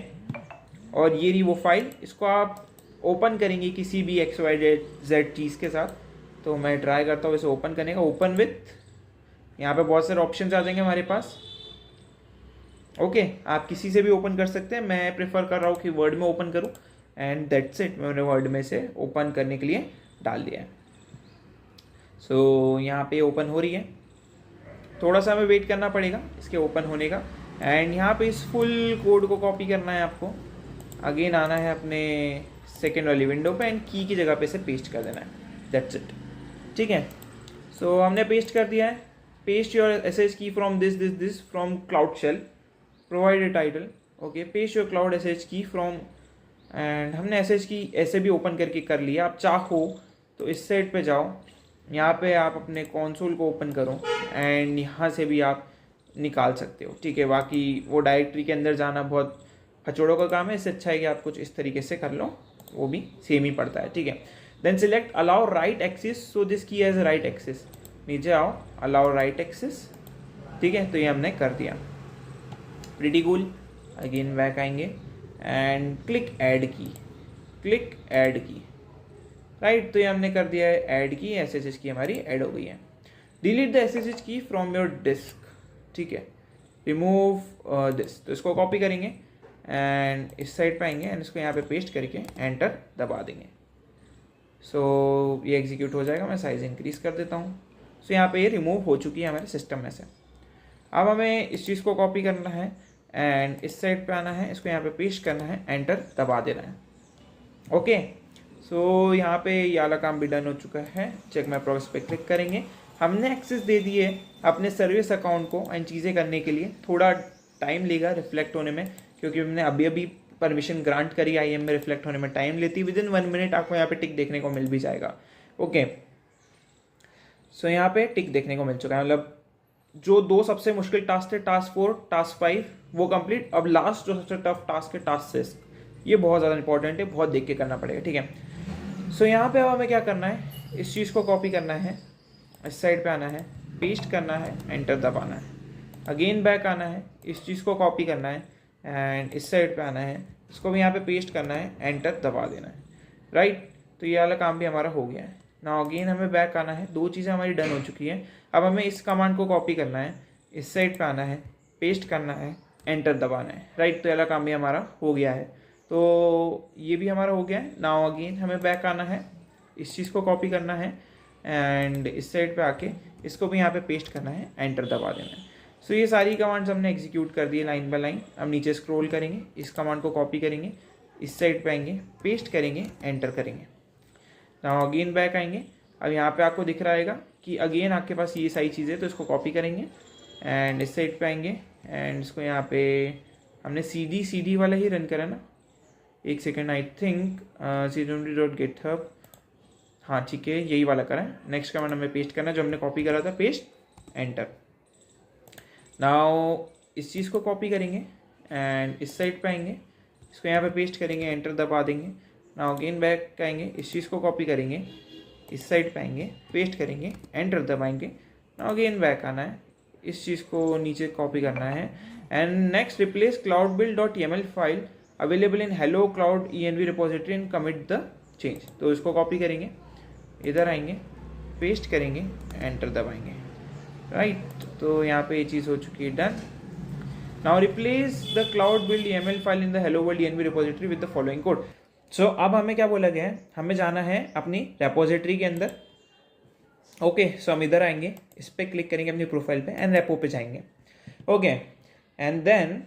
और ये रही वो फाइल, इसको आप ओपन करेंगे किसी भी XYZ चीज़ के साथ। तो मैं ट्राई करता हूँ इसे ओपन करने का। ओपन विथ, यहाँ पे बहुत सारे ऑप्शंस आ जाएंगे हमारे पास। ओके, आप किसी से भी ओपन कर सकते हैं। मैं प्रेफर कर रहा हूँ कि वर्ड में ओपन करूँ एंड दैट्स इट। मैंने वर्ड में से ओपन करने के लिए डाल दिया है। सो यहाँ पे ओपन हो रही है, थोड़ा सा हमें वेट करना पड़ेगा इसके ओपन होने का। एंड यहाँ पे इस फुल कोड को कॉपी करना है आपको। अगेन आना है अपने सेकेंड वाली विंडो पे एंड की जगह पे से पेस्ट कर देना है। दैट्स इट, ठीक है। सो हमने पेस्ट कर दिया है। Paste your SSH key from this from cloud shell, provide a title. Okay, paste your cloud SSH key from, and हमने एसएच की ऐसे भी ओपन करके कर लिया। आप चाहो तो इस साइड पे जाओ, यहाँ पे आप अपने कंसोल को ओपन करो एंड यहाँ से भी आप निकाल सकते हो, ठीक है। बाकी वो डायरेक्टरी के अंदर जाना बहुत फचोड़ों का काम है, इससे अच्छा है कि आप कुछ इस तरीके से कर लो, वो भी सेम ही पड़ता है, ठीक है। Then select allow write access, so this key as write access. नीचे आओ, अलाउ राइट एक्सिस, ठीक है। तो ये हमने कर दिया, प्रीटी कूल। अगेन बैक आएंगे एंड क्लिक ऐड की, क्लिक ऐड की, राइट। तो ये हमने कर दिया है ऐड की, एसएसएच की हमारी ऐड हो गई है। डिलीट द एसएसएच की फ्रॉम योर डिस्क, ठीक है। रिमूव दिस, तो इसको कॉपी करेंगे एंड इस साइड पे आएंगे एंड इसको यहाँ पे पेस्ट करके एंटर दबा देंगे। सो ये एग्जीक्यूट हो जाएगा। मैं साइज इंक्रीज कर देता हूँ। सो यहाँ पे ये रिमूव हो चुकी है हमारे सिस्टम में से। अब हमें इस चीज़ को कॉपी करना है एंड इस साइड पे आना है, इसको यहाँ पे पेस्ट करना है, एंटर दबा देना है। ओके, सो यहाँ पे ये वाला काम भी डन हो चुका है। चेक माय प्रोग्रेस पे क्लिक करेंगे। हमने एक्सेस दे दी है अपने सर्विस अकाउंट को एंड चीज़ें करने के लिए। थोड़ा टाइम लेगा रिफ्लेक्ट होने में, क्योंकि हमने अभी अभी परमिशन ग्रांट करी। IAM में रिफ्लेक्ट होने में टाइम लेती है। विदिन 1 मिनट आपको यहाँ पे टिक देखने को मिल भी जाएगा। ओके, सो यहाँ पे टिक देखने को मिल चुका है। मतलब जो 2 सबसे मुश्किल टास्क थे, टास्क 4, टास्क 5, वो कंप्लीट। अब लास्ट जो सबसे टफ टास्क है, टास्क 6, ये बहुत ज़्यादा इंपॉर्टेंट है, बहुत देख के करना पड़ेगा, ठीक है। सो यहाँ पे अब हमें क्या करना है, इस चीज़ को कॉपी करना है, इस साइड पे आना है, पेस्ट करना है, एंटर दबाना है। अगेन बैक आना है, इस चीज़ को कॉपी करना है एंड इस साइड पे आना है, इसको भी यहाँ पे पेस्ट करना है, एंटर दबा देना है, राइट। तो ये वाला काम भी हमारा हो गया है। नाउ अगेन हमें बैक आना है। 2 चीज़ें हमारी डन हो चुकी है। अब हमें इस कमांड को कॉपी करना है, इस साइड पे आना है, पेस्ट करना है, एंटर दबाना है, राइट। तो ये वाला काम भी हमारा हो गया है। तो ये भी हमारा हो गया है। नाउ अगेन हमें बैक आना है, इस चीज़ को कॉपी करना है एंड इस साइड पे आके इसको भी यहाँ पे पेस्ट करना है, एंटर दबा देना है। सो ये सारी कमांड्स हमने एग्जीक्यूट कर दी लाइन बाय लाइन। अब नीचे स्क्रॉल करेंगे, इस कमांड को कॉपी करेंगे, इस साइड पे आएंगे, पेस्ट करेंगे, एंटर करेंगे। नाउ अगेन बैक आएंगे। अब यहाँ पे आपको दिख रहा है कि अगेन आपके पास ये सारी चीज़ें, तो इसको कॉपी करेंगे एंड इस साइड पे आएंगे एंड इसको यहाँ पे हमने CD वाला ही रन करा ना। एक सेकेंड, आई थिंक cd.github, हाँ ठीक है, यही वाला करा है। नेक्स्ट कमांड हमें पेस्ट करना है जो हमने कॉपी करा था, पेस्ट, एंटर। नाउ इस चीज़ को कॉपी करेंगे एंड इस साइड पे आएंगे, इसको यहाँ पे पेस्ट करेंगे, एंटर दबा देंगे। नाउ अगेन बैक आएंगे, इस चीज़ को कॉपी करेंगे, इस साइड पे आएंगे, पेस्ट करेंगे, एंटर दबाएंगे। नाउ अगेन बैक आना है, इस चीज़ को नीचे कॉपी करना है। And next replace cloudbuild.yaml file available in hello cloud env repository and commit the change. तो इसको कॉपी करेंगे, इधर आएंगे, पेस्ट करेंगे, एंटर दबाएंगे, राइट। तो यहाँ पे ये चीज़ हो चुकी है, done. Now replace the cloudbuild.yaml file in the hello world env repository with the following code. So अब हमें क्या बोला गया है, हमें जाना है अपनी रेपोजिटरी के अंदर। ओके, सो हम इधर आएंगे, इस पर क्लिक करेंगे अपनी प्रोफाइल पे एंड रेपो पे जाएंगे। ओके, एंड देन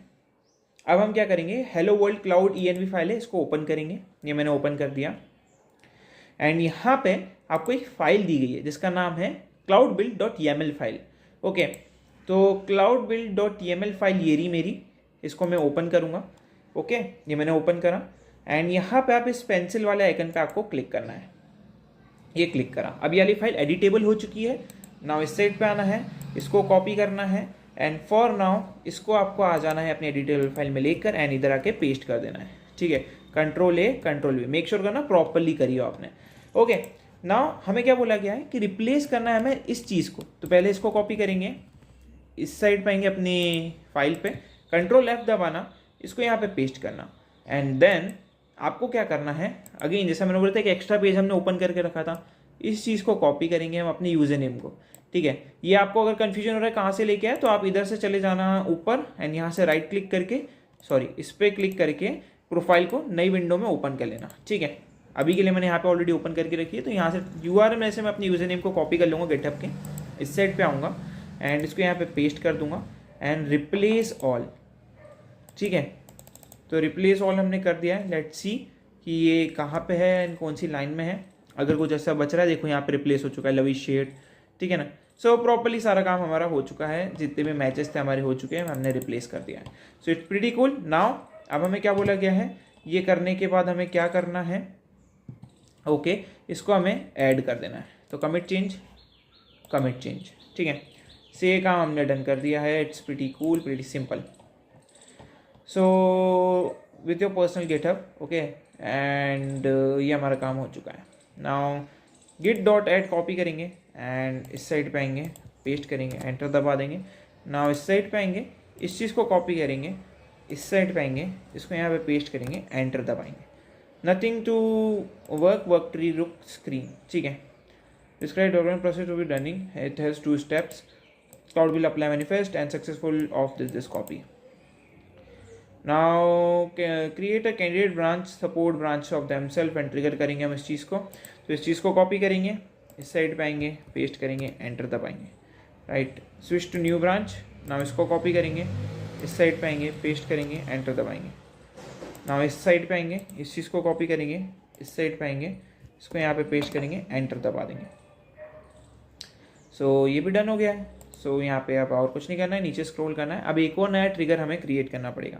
अब हम क्या करेंगे, hello world cloud env file है, इसको ओपन करेंगे। ये मैंने ओपन कर दिया एंड यहाँ पे आपको एक फाइल दी गई है जिसका नाम है cloudbuild.yaml फाइल। ओके, तो cloudbuild.yaml फाइल ये रही मेरी, इसको मैं ओपन करूँगा। ओके, ये मैंने ओपन करा एंड यहाँ पे आप इस पेंसिल वाले आइकन पे आपको क्लिक करना है। ये क्लिक करा, अब ये वाली फाइल एडिटेबल हो चुकी है। नाउ इस साइड पे आना है, इसको कॉपी करना है एंड फॉर नाउ इसको आपको आ जाना है अपनी एडिटेबल फाइल में लेकर एंड इधर आके पेस्ट कर देना है। ठीक है, control A control we, make sure करना प्रॉपरली करिए आपने। ओके, नाउ हमें क्या बोला गया है कि रिप्लेस करना है हमें इस चीज़ को। तो पहले इसको कॉपी करेंगे, इस साइड पाएंगे अपनी फाइल पे, कंट्रोल F दबाना, इसको यहाँ पे पेस्ट करना एंड देन आपको क्या करना है, अगेन जैसा मैंने बोला था कि एक्स्ट्रा पेज हमने ओपन करके रखा था, इस चीज़ को कॉपी करेंगे हम अपने यूज़र नेम को। ठीक है, ये आपको अगर कन्फ्यूजन हो रहा है कहाँ से लेके आए, तो आप इधर से चले जाना ऊपर एंड यहाँ से राइट क्लिक करके, सॉरी इस पर क्लिक करके प्रोफाइल को नई विंडो में ओपन कर लेना। ठीक है, अभी के लिए मैंने यहाँ पे ऑलरेडी ओपन करके रखी है। तो यहाँ से URL में से मैं अपने यूज़र नेम को कॉपी कर लूँगा गिटहब के, इस साइड पे आऊँगा एंड इसको यहाँ पे पेस्ट कर दूँगा एंड रिप्लेस ऑल। ठीक है, तो रिप्लेस ऑल हमने कर दिया है। लेट्स सी कि ये कहाँ पे है एंड कौन सी लाइन में है। अगर कुछ ऐसा बच रहा है, देखो यहाँ पे रिप्लेस हो चुका है, लवी शेड। ठीक है ना, सो प्रॉपर्ली सारा काम हमारा हो चुका है, जितने भी मैचेस थे हमारे हो चुके हैं, हमने रिप्लेस कर दिया है। So it's pretty cool. Now अब हमें क्या बोला गया है, ये करने के बाद हमें क्या करना है, ओके इसको हमें ऐड कर देना है। तो कमिट चेंज, कमिट चेंज। ठीक है, से ये काम हमने डन कर दिया है। It's pretty cool, pretty simple. So with your personal GitHub, okay, and ये हमारा काम हो चुका है। नाउ git.add कॉपी करेंगे एंड इस साइड पे आएंगे, पेस्ट करेंगे, एंटर दबा देंगे। नाउ इस साइड पे आएंगे, इस चीज़ को कॉपी करेंगे, इस साइड पे आएंगे, इसको यहाँ पे पेस्ट करेंगे, एंटर दबाएंगे। नथिंग टू वर्क ट्री रुक स्क्रीन। ठीक है, describe document process to be running, it has 2 steps, cloud will apply manifest and successful of this copy. Now create a candidate branch, support branch of themselves and trigger करेंगे हम इस चीज़ को। तो इस चीज़ को कॉपी करेंगे, इस साइड पे आएंगे, पेस्ट करेंगे, एंटर दबाएंगे, right. Switch to new branch. Now इसको कॉपी करेंगे, इस साइड पे आएंगे, पेस्ट करेंगे, एंटर दबाएंगे। नाउ इस साइड पे आएंगे, इस चीज़ को कॉपी करेंगे, इस साइड पे आएंगे, इसको यहाँ पे पेस्ट करेंगे, एंटर दबा देंगे। सो ये भी डन हो गया है। सो यहाँ पे अब और कुछ नहीं करना है, नीचे स्क्रॉल करना है। अब एक और नया ट्रिगर हमें क्रिएट करना पड़ेगा।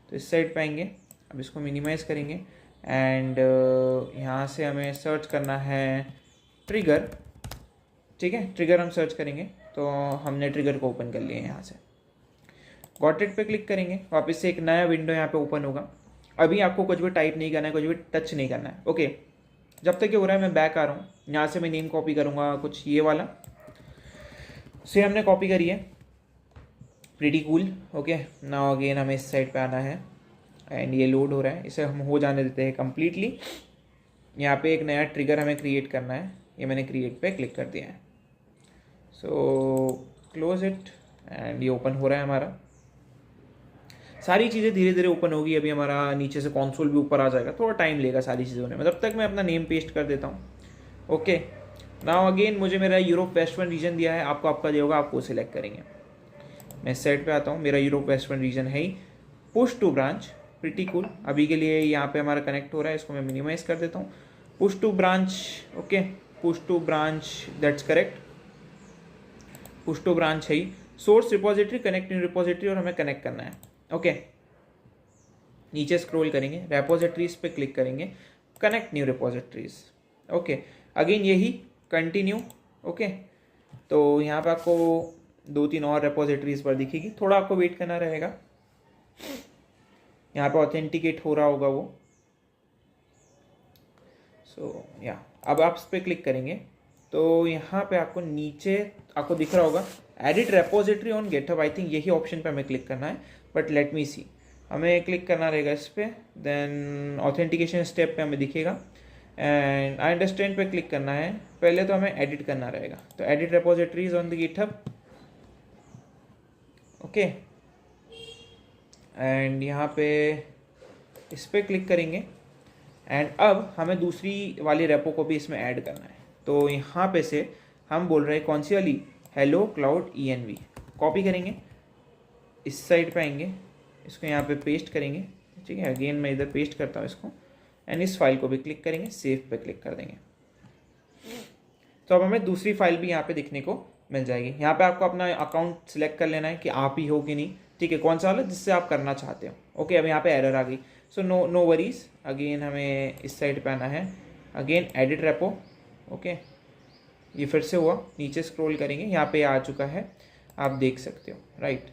तो इस साइड पे आएंगे, अब इसको मिनिमाइज़ करेंगे एंड यहाँ से हमें सर्च करना है ट्रिगर। ठीक है, ट्रिगर हम सर्च करेंगे। तो हमने ट्रिगर को ओपन कर लिया है। यहाँ से गॉट इट पे क्लिक करेंगे, वापस से एक नया विंडो यहाँ पे ओपन होगा। अभी आपको कुछ भी टाइप नहीं करना है, कुछ भी टच नहीं करना है। ओके, जब तक ये हो रहा है मैं बैक आ रहा हूँ। यहाँ से मैं नेम कॉपी करूँगा, कुछ ये वाला से हमने कॉपी करी है, pretty cool. Okay, now again हमें इस साइड पे आना है एंड ये लोड हो रहा है, इसे हम हो जाने देते हैं कम्प्लीटली। यहाँ पे एक नया ट्रिगर हमें क्रिएट करना है, ये मैंने क्रिएट पे क्लिक कर दिया है। सो क्लोज इट एंड ये ओपन हो रहा है हमारा। सारी चीज़ें धीरे धीरे ओपन होगी। अभी हमारा नीचे से कंसोल भी ऊपर आ जाएगा, थोड़ा टाइम लेगा सारी चीज़ों में। तब तक मैं अपना नेम पेस्ट कर देता हूँ। ओके, नाउ अगेन मुझे मेरा यूरोप वेस्ट वन रीजन दिया है, आपको आपका दिया होगा, आपको सिलेक्ट करेंगे। मैं सेट पे आता हूँ, मेरा यूरोप वेस्ट वन रीजन है ही। Push to branch, pretty cool. अभी के लिए यहाँ पे हमारा कनेक्ट हो रहा है, इसको मैं मिनिमाइज कर देता हूँ। Push to branch, okay, push to branch, that's correct, push to branch है ही। Source repository, connect new repository, और हमें कनेक्ट करना है। ओके, नीचे स्क्रॉल करेंगे, रेपोजिटरीज पे क्लिक करेंगे, connect new repositories. Okay, again यही कंटिन्यू। ओके, तो यहाँ पे आपको 2-3 और रेपोजिटरीज पर दिखेगी, थोड़ा आपको वेट करना रहेगा। यहाँ पे ऑथेंटिकेट हो रहा होगा वो। सो या अब आप इस पर क्लिक करेंगे तो यहाँ पे आपको नीचे आपको दिख रहा होगा edit repository on GitHub, I think यही ऑप्शन पे हमें क्लिक करना है, बट लेट मी सी, हमें क्लिक करना रहेगा इस पर, देन ऑथेंटिकेशन स्टेप पे हमें दिखेगा एंड आई अंडरस्टैंड पे क्लिक करना है। पहले तो हमें एडिट करना रहेगा, तो edit repositories on the GitHub, okay, and यहाँ पे इस पर क्लिक करेंगे एंड अब हमें दूसरी वाली रेपो को भी इसमें ऐड करना है। तो यहाँ पे से हम बोल रहे हैं कौन सी वाली, हेलो क्लाउड ENV, कॉपी करेंगे, इस साइड पे आएंगे, इसको यहाँ पे पेस्ट करेंगे, ठीक है, अगेन मैं इधर पेस्ट करता हूँ इसको एंड इस फाइल को भी क्लिक करेंगे, सेव पे क्लिक कर देंगे। तो अब हमें दूसरी फाइल भी यहाँ पे दिखने को मिल जाएगी। यहाँ पे आपको अपना अकाउंट सिलेक्ट कर लेना है कि आप ही हो कि नहीं, ठीक है, कौन सा वाला जिससे आप करना चाहते हो। ओके, अब यहाँ पे एरर आ गई, सो नो वरीज, अगेन हमें इस साइड पे आना है, अगेन एडिट रेपो, ओके, ये फिर से हुआ, नीचे स्क्रॉल करेंगे, यहाँ पे आ चुका है, आप देख सकते हो, right.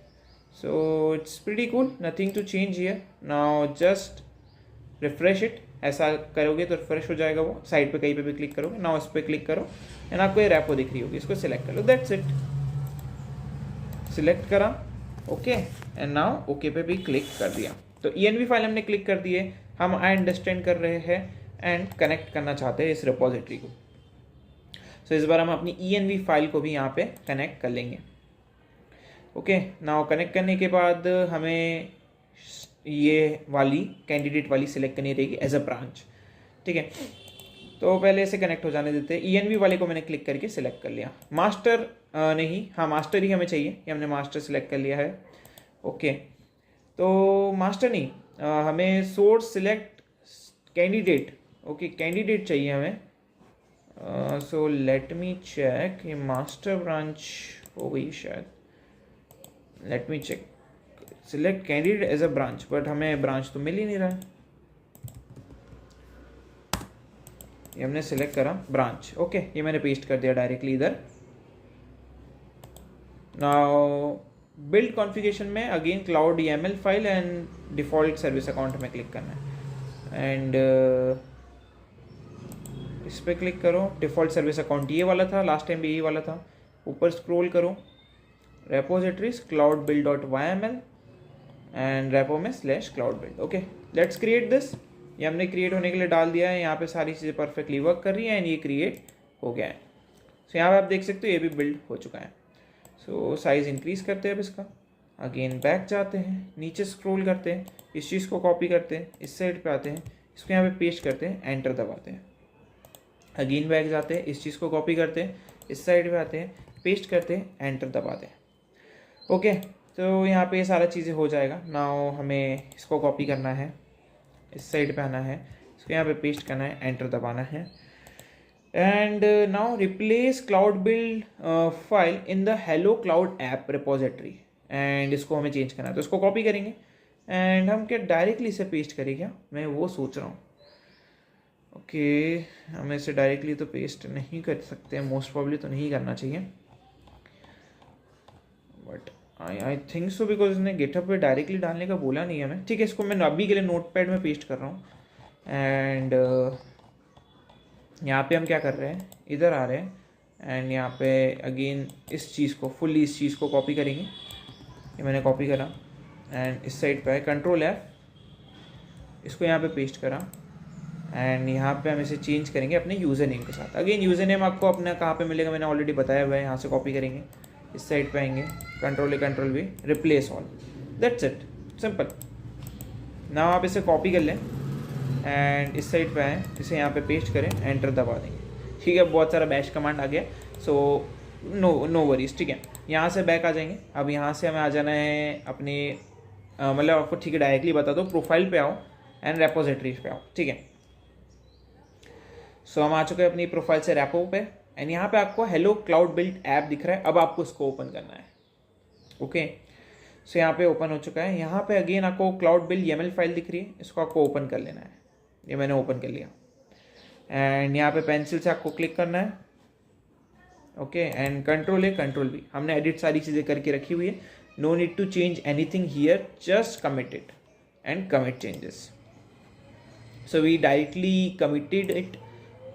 So it's pretty cool, nothing to change here, now just refresh it, ऐसा करोगे तो रिफ्रेश हो जाएगा वो, साइड पे कहीं पे भी क्लिक करोगे, नाउ इस पर क्लिक करो एंड आपको ये रेपो दिख रही होगी, इसको सिलेक्ट कर लो, दैट्स इट, सिलेक्ट करा, ओके, एंड नाउ ओके पे भी क्लिक कर दिया। तो ENV फाइल हमने क्लिक कर दिए, हम आई अंडरस्टैंड कर रहे हैं एंड कनेक्ट करना चाहते हैं इस रिपोजिटरी को। सो इस बार हम अपनी ENV फाइल को भी यहाँ पे कनेक्ट कर लेंगे। ओके, नाउ कनेक्ट करने के बाद हमें ये वाली कैंडिडेट वाली सिलेक्ट करनी रहेगी एज अ ब्रांच, ठीक है। तो पहले इसे कनेक्ट हो जाने देते हैं। ENV वाले को मैंने क्लिक करके सिलेक्ट कर लिया, मास्टर नहीं, हाँ मास्टर ही हमें चाहिए, कि हमने मास्टर सिलेक्ट कर लिया है। ओके, तो मास्टर नहीं, हमें source select candidate, okay, candidate चाहिए हमें। सो लेट मी चेक, ये मास्टर ब्रांच हो गई शायद, let me check, select candidate as a branch, but हमें ब्रांच तो मिल ही नहीं रहा है, ये हमने सिलेक्ट करा ब्रांच, ओके, ये मैंने पेस्ट कर दिया डायरेक्टली इधर। नाउ बिल्ड कॉन्फ़िगरेशन में again cloud YAML file and default service account में क्लिक करना है एंड इस पर क्लिक करो, डिफ़ॉल्ट सर्विस अकाउंट ये वाला था, लास्ट टाइम भी यही वाला था। ऊपर स्क्रॉल करो, repositories cloud build dot YAML and repo में /cloud build, okay, let's create this. ये हमने क्रिएट होने के लिए डाल दिया है, यहाँ पे सारी चीज़ें परफेक्टली वर्क कर रही हैं एंड ये क्रिएट हो गया है। सो यहाँ पे आप देख सकते हो ये भी बिल्ड हो चुका है। सो साइज़ इंक्रीज़ करते हैं अब इसका, अगेन बैक जाते हैं, नीचे स्क्रॉल करते हैं, इस चीज़ को कॉपी करते हैं, इस साइड पे आते हैं, इसको यहाँ पे पेस्ट करते हैं, एंटर दबाते हैं, अगेन बैक जाते हैं, इस चीज़ को कॉपी करते हैं, इस साइड पे आते हैं, पेस्ट करते हैं, एंटर दबाते हैं। ओके, तो यहाँ पे ये सारा चीज़ें हो जाएगा। नाउ हमें इसको कॉपी करना है, इस साइड पे आना है, इसको यहाँ पे पेस्ट करना है, एंटर दबाना है and now replace cloud build file in the hello cloud app repository and इसको हमें चेंज करना है। तो इसको कॉपी करेंगे एंड हम क्या डायरेक्टली इसे पेस्ट करें क्या, मैं वो सोच रहा हूँ। ओके, हम इसे डायरेक्टली तो पेस्ट नहीं कर सकते, मोस्ट प्रॉब्ली तो नहीं करना चाहिए, but I think so, because इसने गिटहब पे डायरेक्टली डालने का बोला नहीं है हमें। ठीक है, इसको मैं अभी के लिए नोटपैड में पेस्ट कर रहा हूँ एंड यहाँ पे हम क्या कर रहे हैं, इधर आ रहे हैं एंड यहाँ पे अगेन इस चीज़ को फुल्ली इस चीज़ को कॉपी करेंगे। ये मैंने कॉपी करा एंड इस साइड पे है Ctrl+F, इसको यहाँ पे पेस्ट करा एंड यहाँ पे हम इसे चेंज करेंगे अपने यूज़र नेम के साथ। अगेन यूज़र नेम आपको अपना कहाँ पे मिलेगा मैंने ऑलरेडी बताया हुआ है। यहाँ से कॉपी करेंगे, इस साइड पे आएंगे, Ctrl+A Ctrl+V, replace all, that's it, simple. Now आप इसे कॉपी कर लें एंड इस साइड पे आएँ, इसे यहाँ पे पेस्ट करें, एंटर दबा देंगे। ठीक है, बहुत सारा बैश कमांड आ गया, सो नो वरीज। ठीक है, यहाँ से बैक आ जाएंगे। अब यहाँ से हमें आ जाना है अपने मतलब आपको ठीक है डायरेक्टली बता दो, प्रोफाइल पे आओ एंड रेपोजिटरीज पे आओ। ठीक है, सो हम आ चुके हैं अपनी प्रोफाइल से रेपो पे एंड यहाँ पे आपको हेलो क्लाउड बिल्ड ऐप दिख रहा है। अब आपको इसको ओपन करना है। ओके, सो यहाँ पे ओपन हो चुका है। यहाँ पे अगेन आपको क्लाउड बिल्ड YAML फाइल दिख रही है, इसको आपको ओपन कर लेना है। ये मैंने ओपन कर लिया एंड यहाँ पे पेंसिल से आपको क्लिक करना है। ओके, एंड Ctrl+A Ctrl+V, हमने एडिट सारी चीज़ें करके रखी हुई है। No need to change anything here, just commit it and commit changes. So we directly committed it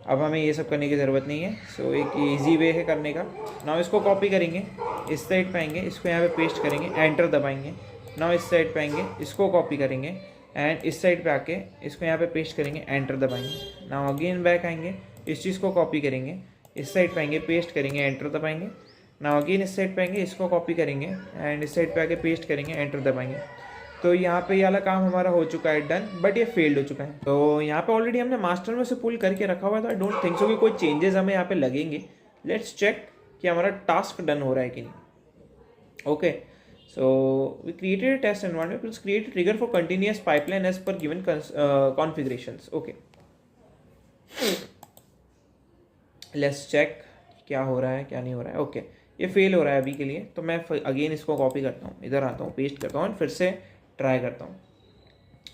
अब हमें ये सब करने की ज़रूरत नहीं है। सो एक ईजी वे है करने का। नाउ इसको कॉपी करेंगे, इस साइड पे आएंगे, इसको यहाँ पे पेस्ट करेंगे, एंटर दबाएंगे। नाउ इस साइड पे आएंगे, इसको कॉपी करेंगे एंड इस साइड पे आके इसको यहाँ पे पेस्ट करेंगे, एंटर दबाएंगे। नाउ अगेन बैक आएंगे, इस चीज़ को कॉपी करेंगे, इस साइड पे आएंगे, पेस्ट करेंगे, एंटर दबाएंगे। नाउ अगेन इस साइड पे आएंगे, इसको कॉपी करेंगे एंड इस साइड पे आके पेस्ट करेंगे, एंटर दबाएंगे। तो यहाँ पे ये वाला काम हमारा हो चुका है डन, बट ये फेल्ड हो चुका है। तो यहाँ पे ऑलरेडी हमने मास्टर में से पुल करके रखा हुआ है, तो आई डोंट थिंक सो कि कोई चेंजेस हमें यहाँ पे लगेंगे। लेट्स चेक कि हमारा टास्क डन हो रहा है कि नहीं। Okay, so we created test environment, plus create trigger for continuous pipeline as per given configurations. Okay, let's check क्या हो रहा है क्या नहीं हो रहा है। ओके, ये फेल हो रहा है अभी के लिए, तो मैं अगेन इसको कॉपी करता हूँ, इधर आता हूँ, पेस्ट करता हूँ और फिर से ट्राई करता हूँ।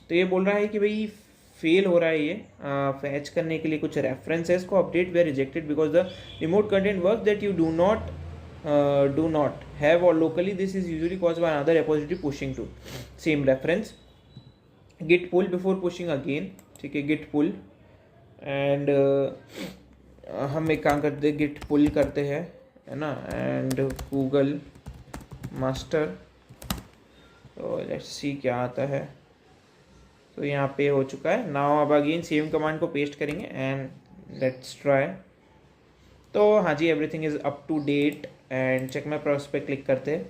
तो ये बोल रहा है कि भाई फेल हो रहा है ये। फैच करने के लिए कुछ रेफरेंसेस को update we rejected because the remote content work that you do not have और locally this is usually cause by another repository pushing to same reference. Git pull before pushing again, ठीक है, Git pull and हम एक काम करते हैं, Git पुल करते हैं, है ना, एंड गूगल मास्टर। तो लेट्स सी क्या आता है। तो यहाँ पे हो चुका है। नाउ अब अगेन सेम कमांड को पेस्ट करेंगे एंड लेट्स ट्राई। तो हाँ जी, everything is up to date and check my process पे क्लिक करते हैं,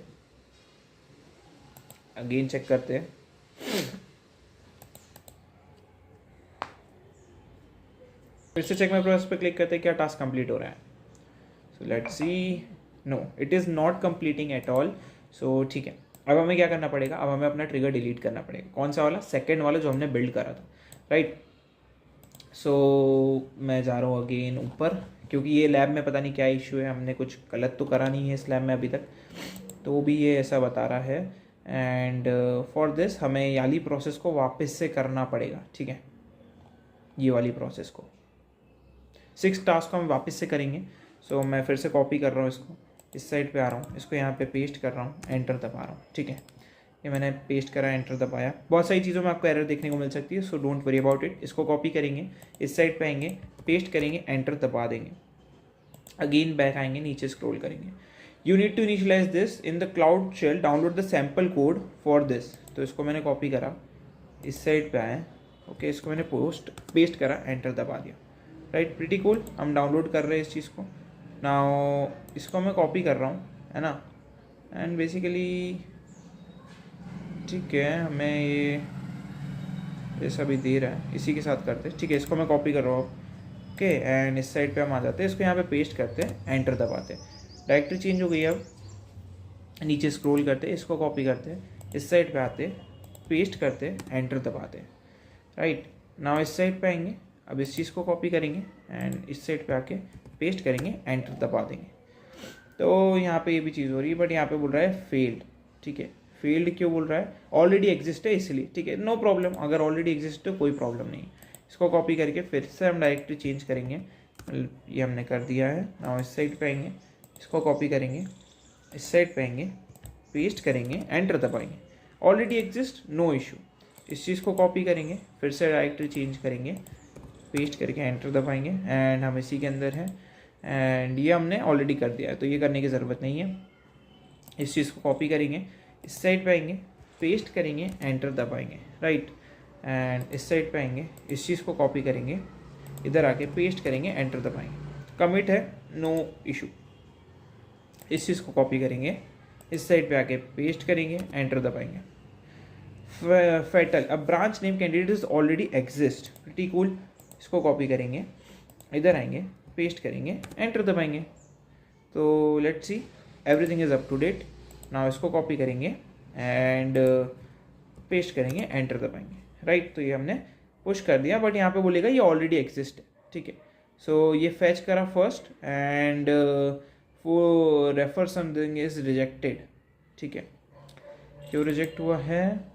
अगेन चेक करते हैं। फिर से चेक माई प्रोसेस पे क्लिक करते हैं, क्या टास्क कंप्लीट हो रहा है। So let's see, no it is not completing at all. So ठीक है, अब हमें क्या करना पड़ेगा, अब हमें अपना ट्रिगर डिलीट करना पड़ेगा। कौन सा वाला, सेकंड वाला जो हमने बिल्ड करा था, राइट। सो मैं जा रहा हूँ अगेन ऊपर, क्योंकि ये लैब में पता नहीं क्या इशू है, हमने कुछ गलत तो करा नहीं है इस लैब में अभी तक, तो भी ये ऐसा बता रहा है। एंड फॉर दिस हमें ये वाली प्रोसेस को वापस से करना पड़ेगा, ठीक है, ये वाली प्रोसेस को 6 टास्क को हम वापस से करेंगे। सो मैं फिर से कॉपी कर रहा हूँ इसको, इस साइड पे आ रहा हूँ, इसको यहाँ पे पेस्ट कर रहा हूँ, एंटर दबा रहा हूँ, ठीक है। ये मैंने पेस्ट करा, एंटर दबाया। बहुत सारी चीज़ों में आपको एरर देखने को मिल सकती है, so don't worry about it. इसको कॉपी करेंगे, इस साइड पे आएंगे, पेस्ट करेंगे, एंटर दबा देंगे। अगेन बैक आएंगे, नीचे स्क्रॉल करेंगे। You need to initialise this in the cloud shell, download the sample code for this. तो इसको मैंने कॉपी करा, इस साइड पे आए, ओके, इसको मैंने पेस्ट करा, एंटर दबा दिया, राइट। प्रीटी कूल, हम डाउनलोड कर रहे हैं इस चीज़ को। नाउ इसको मैं कॉपी कर रहा हूँ, है ना, एंड बेसिकली ठीक है, हमें ये सब ही दे रहा है, इसी के साथ करते हैं, ठीक है। इसको मैं कॉपी कर रहा हूँ, ओके, एंड इस साइड पे हम आ जाते हैं, इसको यहाँ पे पेस्ट करते हैं, एंटर दबाते हैं, डायरेक्टरी चेंज हो गई। अब नीचे स्क्रॉल करते हैं, इसको कॉपी करते हैं, इस साइड पे आते हैं, पेस्ट करते हैं, एंटर दबाते हैं, राइट। नाउ इस साइड पे आएंगे, अब इस चीज़ को कॉपी करेंगे एंड इस साइड पे आके पेस्ट करेंगे, एंटर दबा देंगे। तो यहाँ पे ये भी चीज़ हो रही है, बट यहाँ पे बोल रहा है फेल्ड, ठीक है। फेल्ड क्यों बोल रहा है, ऑलरेडी एग्जिस्ट है इसलिए, ठीक है, नो प्रॉब्लम, अगर ऑलरेडी एग्जिस्ट है कोई प्रॉब्लम नहीं। इसको कॉपी करके फिर से हम डायरेक्टली चेंज करेंगे, ये हमने कर दिया है। नाउ इस साइड पे आएंगे, इसको कॉपी करेंगे, इस साइड पे आएंगे, पेस्ट करेंगे, एंटर दबाएंगे, ऑलरेडी एग्जिस्ट, नो इशू। इस चीज़ को कॉपी करेंगे, फिर से डायरेक्टली चेंज करेंगे, पेस्ट करके एंटर दबाएंगे, एंड हम इसी के अंदर हैं, एंड ये हमने ऑलरेडी कर दिया है, तो ये करने की ज़रूरत नहीं है। इस चीज़ को कॉपी करेंगे, इस साइड पे आएंगे, पेस्ट करेंगे, एंटर दबाएंगे, राइट। एंड इस साइड पे आएंगे, इस चीज़ को कॉपी करेंगे, इधर आके पेस्ट करेंगे, एंटर दबाएंगे, कमिट है, नो इशू। इस चीज़ को कॉपी करेंगे, इस साइड पे आके पेस्ट करेंगे, एंटर दबाएंगे। फेटल, अब branch name candidate is already exist, pretty cool. इसको कॉपी करेंगे, इधर आएंगे, पेस्ट करेंगे, एंटर दबाएंगे। तो let's see, everything is up to date. Now इसको कॉपी करेंगे एंड पेस्ट करेंगे, एंटर दबाएंगे, राइट। तो ये हमने पुश कर दिया, बट यहाँ पे बोलेगा ये ऑलरेडी एग्जिस्ट है, ठीक है। सो ये फैच करा फर्स्ट एंड वो रेफर समथिंग इज रिजेक्टेड, ठीक है। क्यों रिजेक्ट हुआ है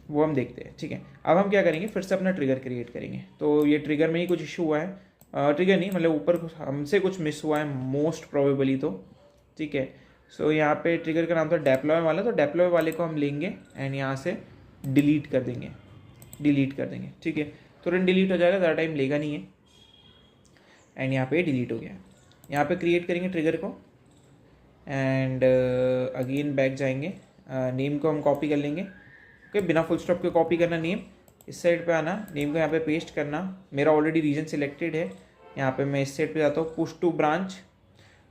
वो हम देखते हैं, ठीक है। अब हम क्या करेंगे, फिर से अपना ट्रिगर क्रिएट करेंगे। तो ये ट्रिगर में ही कुछ इशू हुआ है, ट्रिगर नहीं मतलब ऊपर हमसे कुछ मिस हुआ है मोस्ट प्रोबेबली, तो ठीक है। सो यहाँ पे ट्रिगर का नाम था डेप्लॉय वाला, तो डेप्लॉय वाले को हम लेंगे एंड यहाँ से डिलीट कर देंगे, ठीक है। तुरंत डिलीट हो जाएगा, ज़्यादा टाइम लेगा नहीं है। एंड यहाँ पे डिलीट हो गया। यहाँ पे क्रिएट करेंगे ट्रिगर को एंड अगेन बैक जाएंगे। नेम को हम कॉपी कर लेंगे, ओके, बिना फुल स्टॉप के कॉपी करना नेम। इस साइड पे आना, नेम को यहाँ पे पेस्ट करना। मेरा ऑलरेडी रीजन सिलेक्टेड है, यहाँ पे मैं इस साइड पे जाता हूँ, push to branch,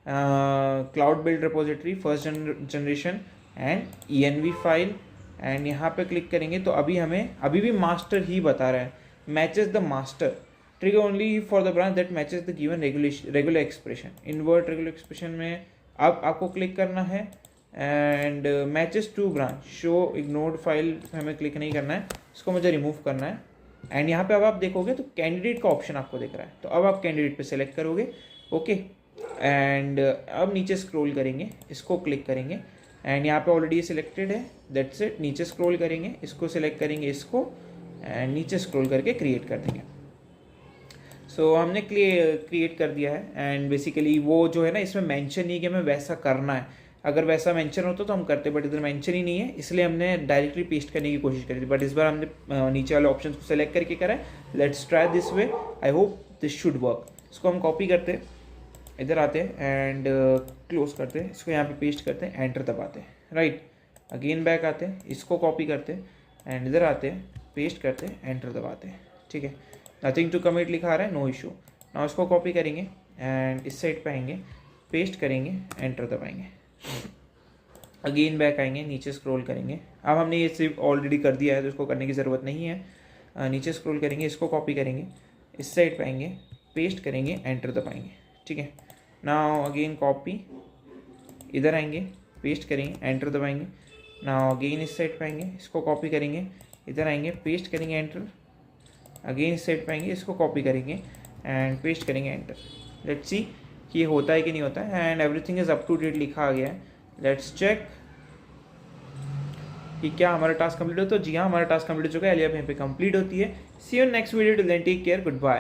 cloud build repository first generation and ENV file, and यहाँ पे क्लिक करेंगे तो अभी हमें अभी भी मास्टर ही बता रहा है, matches the master trigger only for the branch that matches the given regular expression. Invert regular expression में अब आपको क्लिक करना है and matches to branch show ignored file हमें क्लिक नहीं करना है, इसको मुझे रिमूव करना है। एंड यहाँ पे अब आप देखोगे तो कैंडिडेट का ऑप्शन आपको दिख रहा है, तो अब आप कैंडिडेट पे सेलेक्ट करोगे, ओके। एंड अब नीचे स्क्रॉल करेंगे, इसको क्लिक करेंगे एंड यहाँ पे ऑलरेडी सिलेक्टेड है, दैट्स इट। नीचे स्क्रॉल करेंगे, इसको सिलेक्ट करेंगे, इसको एंड नीचे स्क्रॉल करके क्रिएट कर देंगे। सो हमने क्रिएट कर दिया है एंड बेसिकली वो जो है ना, इसमें मेंशन नहीं है कि हमें वैसा करना है, अगर वैसा मेंशन होता तो हम करते, बट इधर मेंशन ही नहीं है, इसलिए हमने डायरेक्टली पेस्ट करने की कोशिश करी थी। बट इस बार हमने नीचे वाले ऑप्शन को सेलेक्ट करके करा है। Let's try this way, I hope this should work. इसको हम कॉपी करते हैं, इधर आते हैं एंड क्लोज करते हैं, इसको यहाँ पे पेस्ट करते हैं, एंटर दबाते हैं, राइट। अगेन बैक आते हैं, इसको कॉपी करते हैं एंड इधर आते हैं, पेस्ट करते हैं, एंटर दबाते हैं, ठीक है। नथिंग टू कमिट लिखा आ रहा है, नो इशू। नाउ इसको कॉपी करेंगे एंड इस साइड पे आएंगे, पेस्ट करेंगे, एंटर दबाएंगे। अगेन बैक आएंगे, नीचे स्क्रॉल करेंगे। अब हमने ये सिर्फ ऑलरेडी कर दिया है तो इसको करने की ज़रूरत नहीं है। नीचे स्क्रॉल करेंगे, इसको कॉपी करेंगे, इस साइड पे आएंगे, पेस्ट करेंगे, एंटर दबाएंगे, ठीक है। नाउ अगेन कॉपी, इधर आएंगे, पेस्ट करेंगे, एंटर दबाएंगे। नाउ अगेन इस साइड पे आएंगे, इसको कॉपी करेंगे, इधर आएंगे, पेस्ट करेंगे, एंटर। अगेन इस साइड पे आएंगे, इसको कॉपी करेंगे एंड पेस्ट करेंगे, एंटर। लेट्स सी कि ये होता है कि नहीं होता है। And everything is up to date लिखा आ गया है। लेट्स चेक कि क्या हमारा टास्क कंप्लीट हो, तो जी हाँ, हमारा टास्क कंप्लीट हो चुका है। अब यहाँ पे कंप्लीट होती है। See you next video, till then take care, good bye.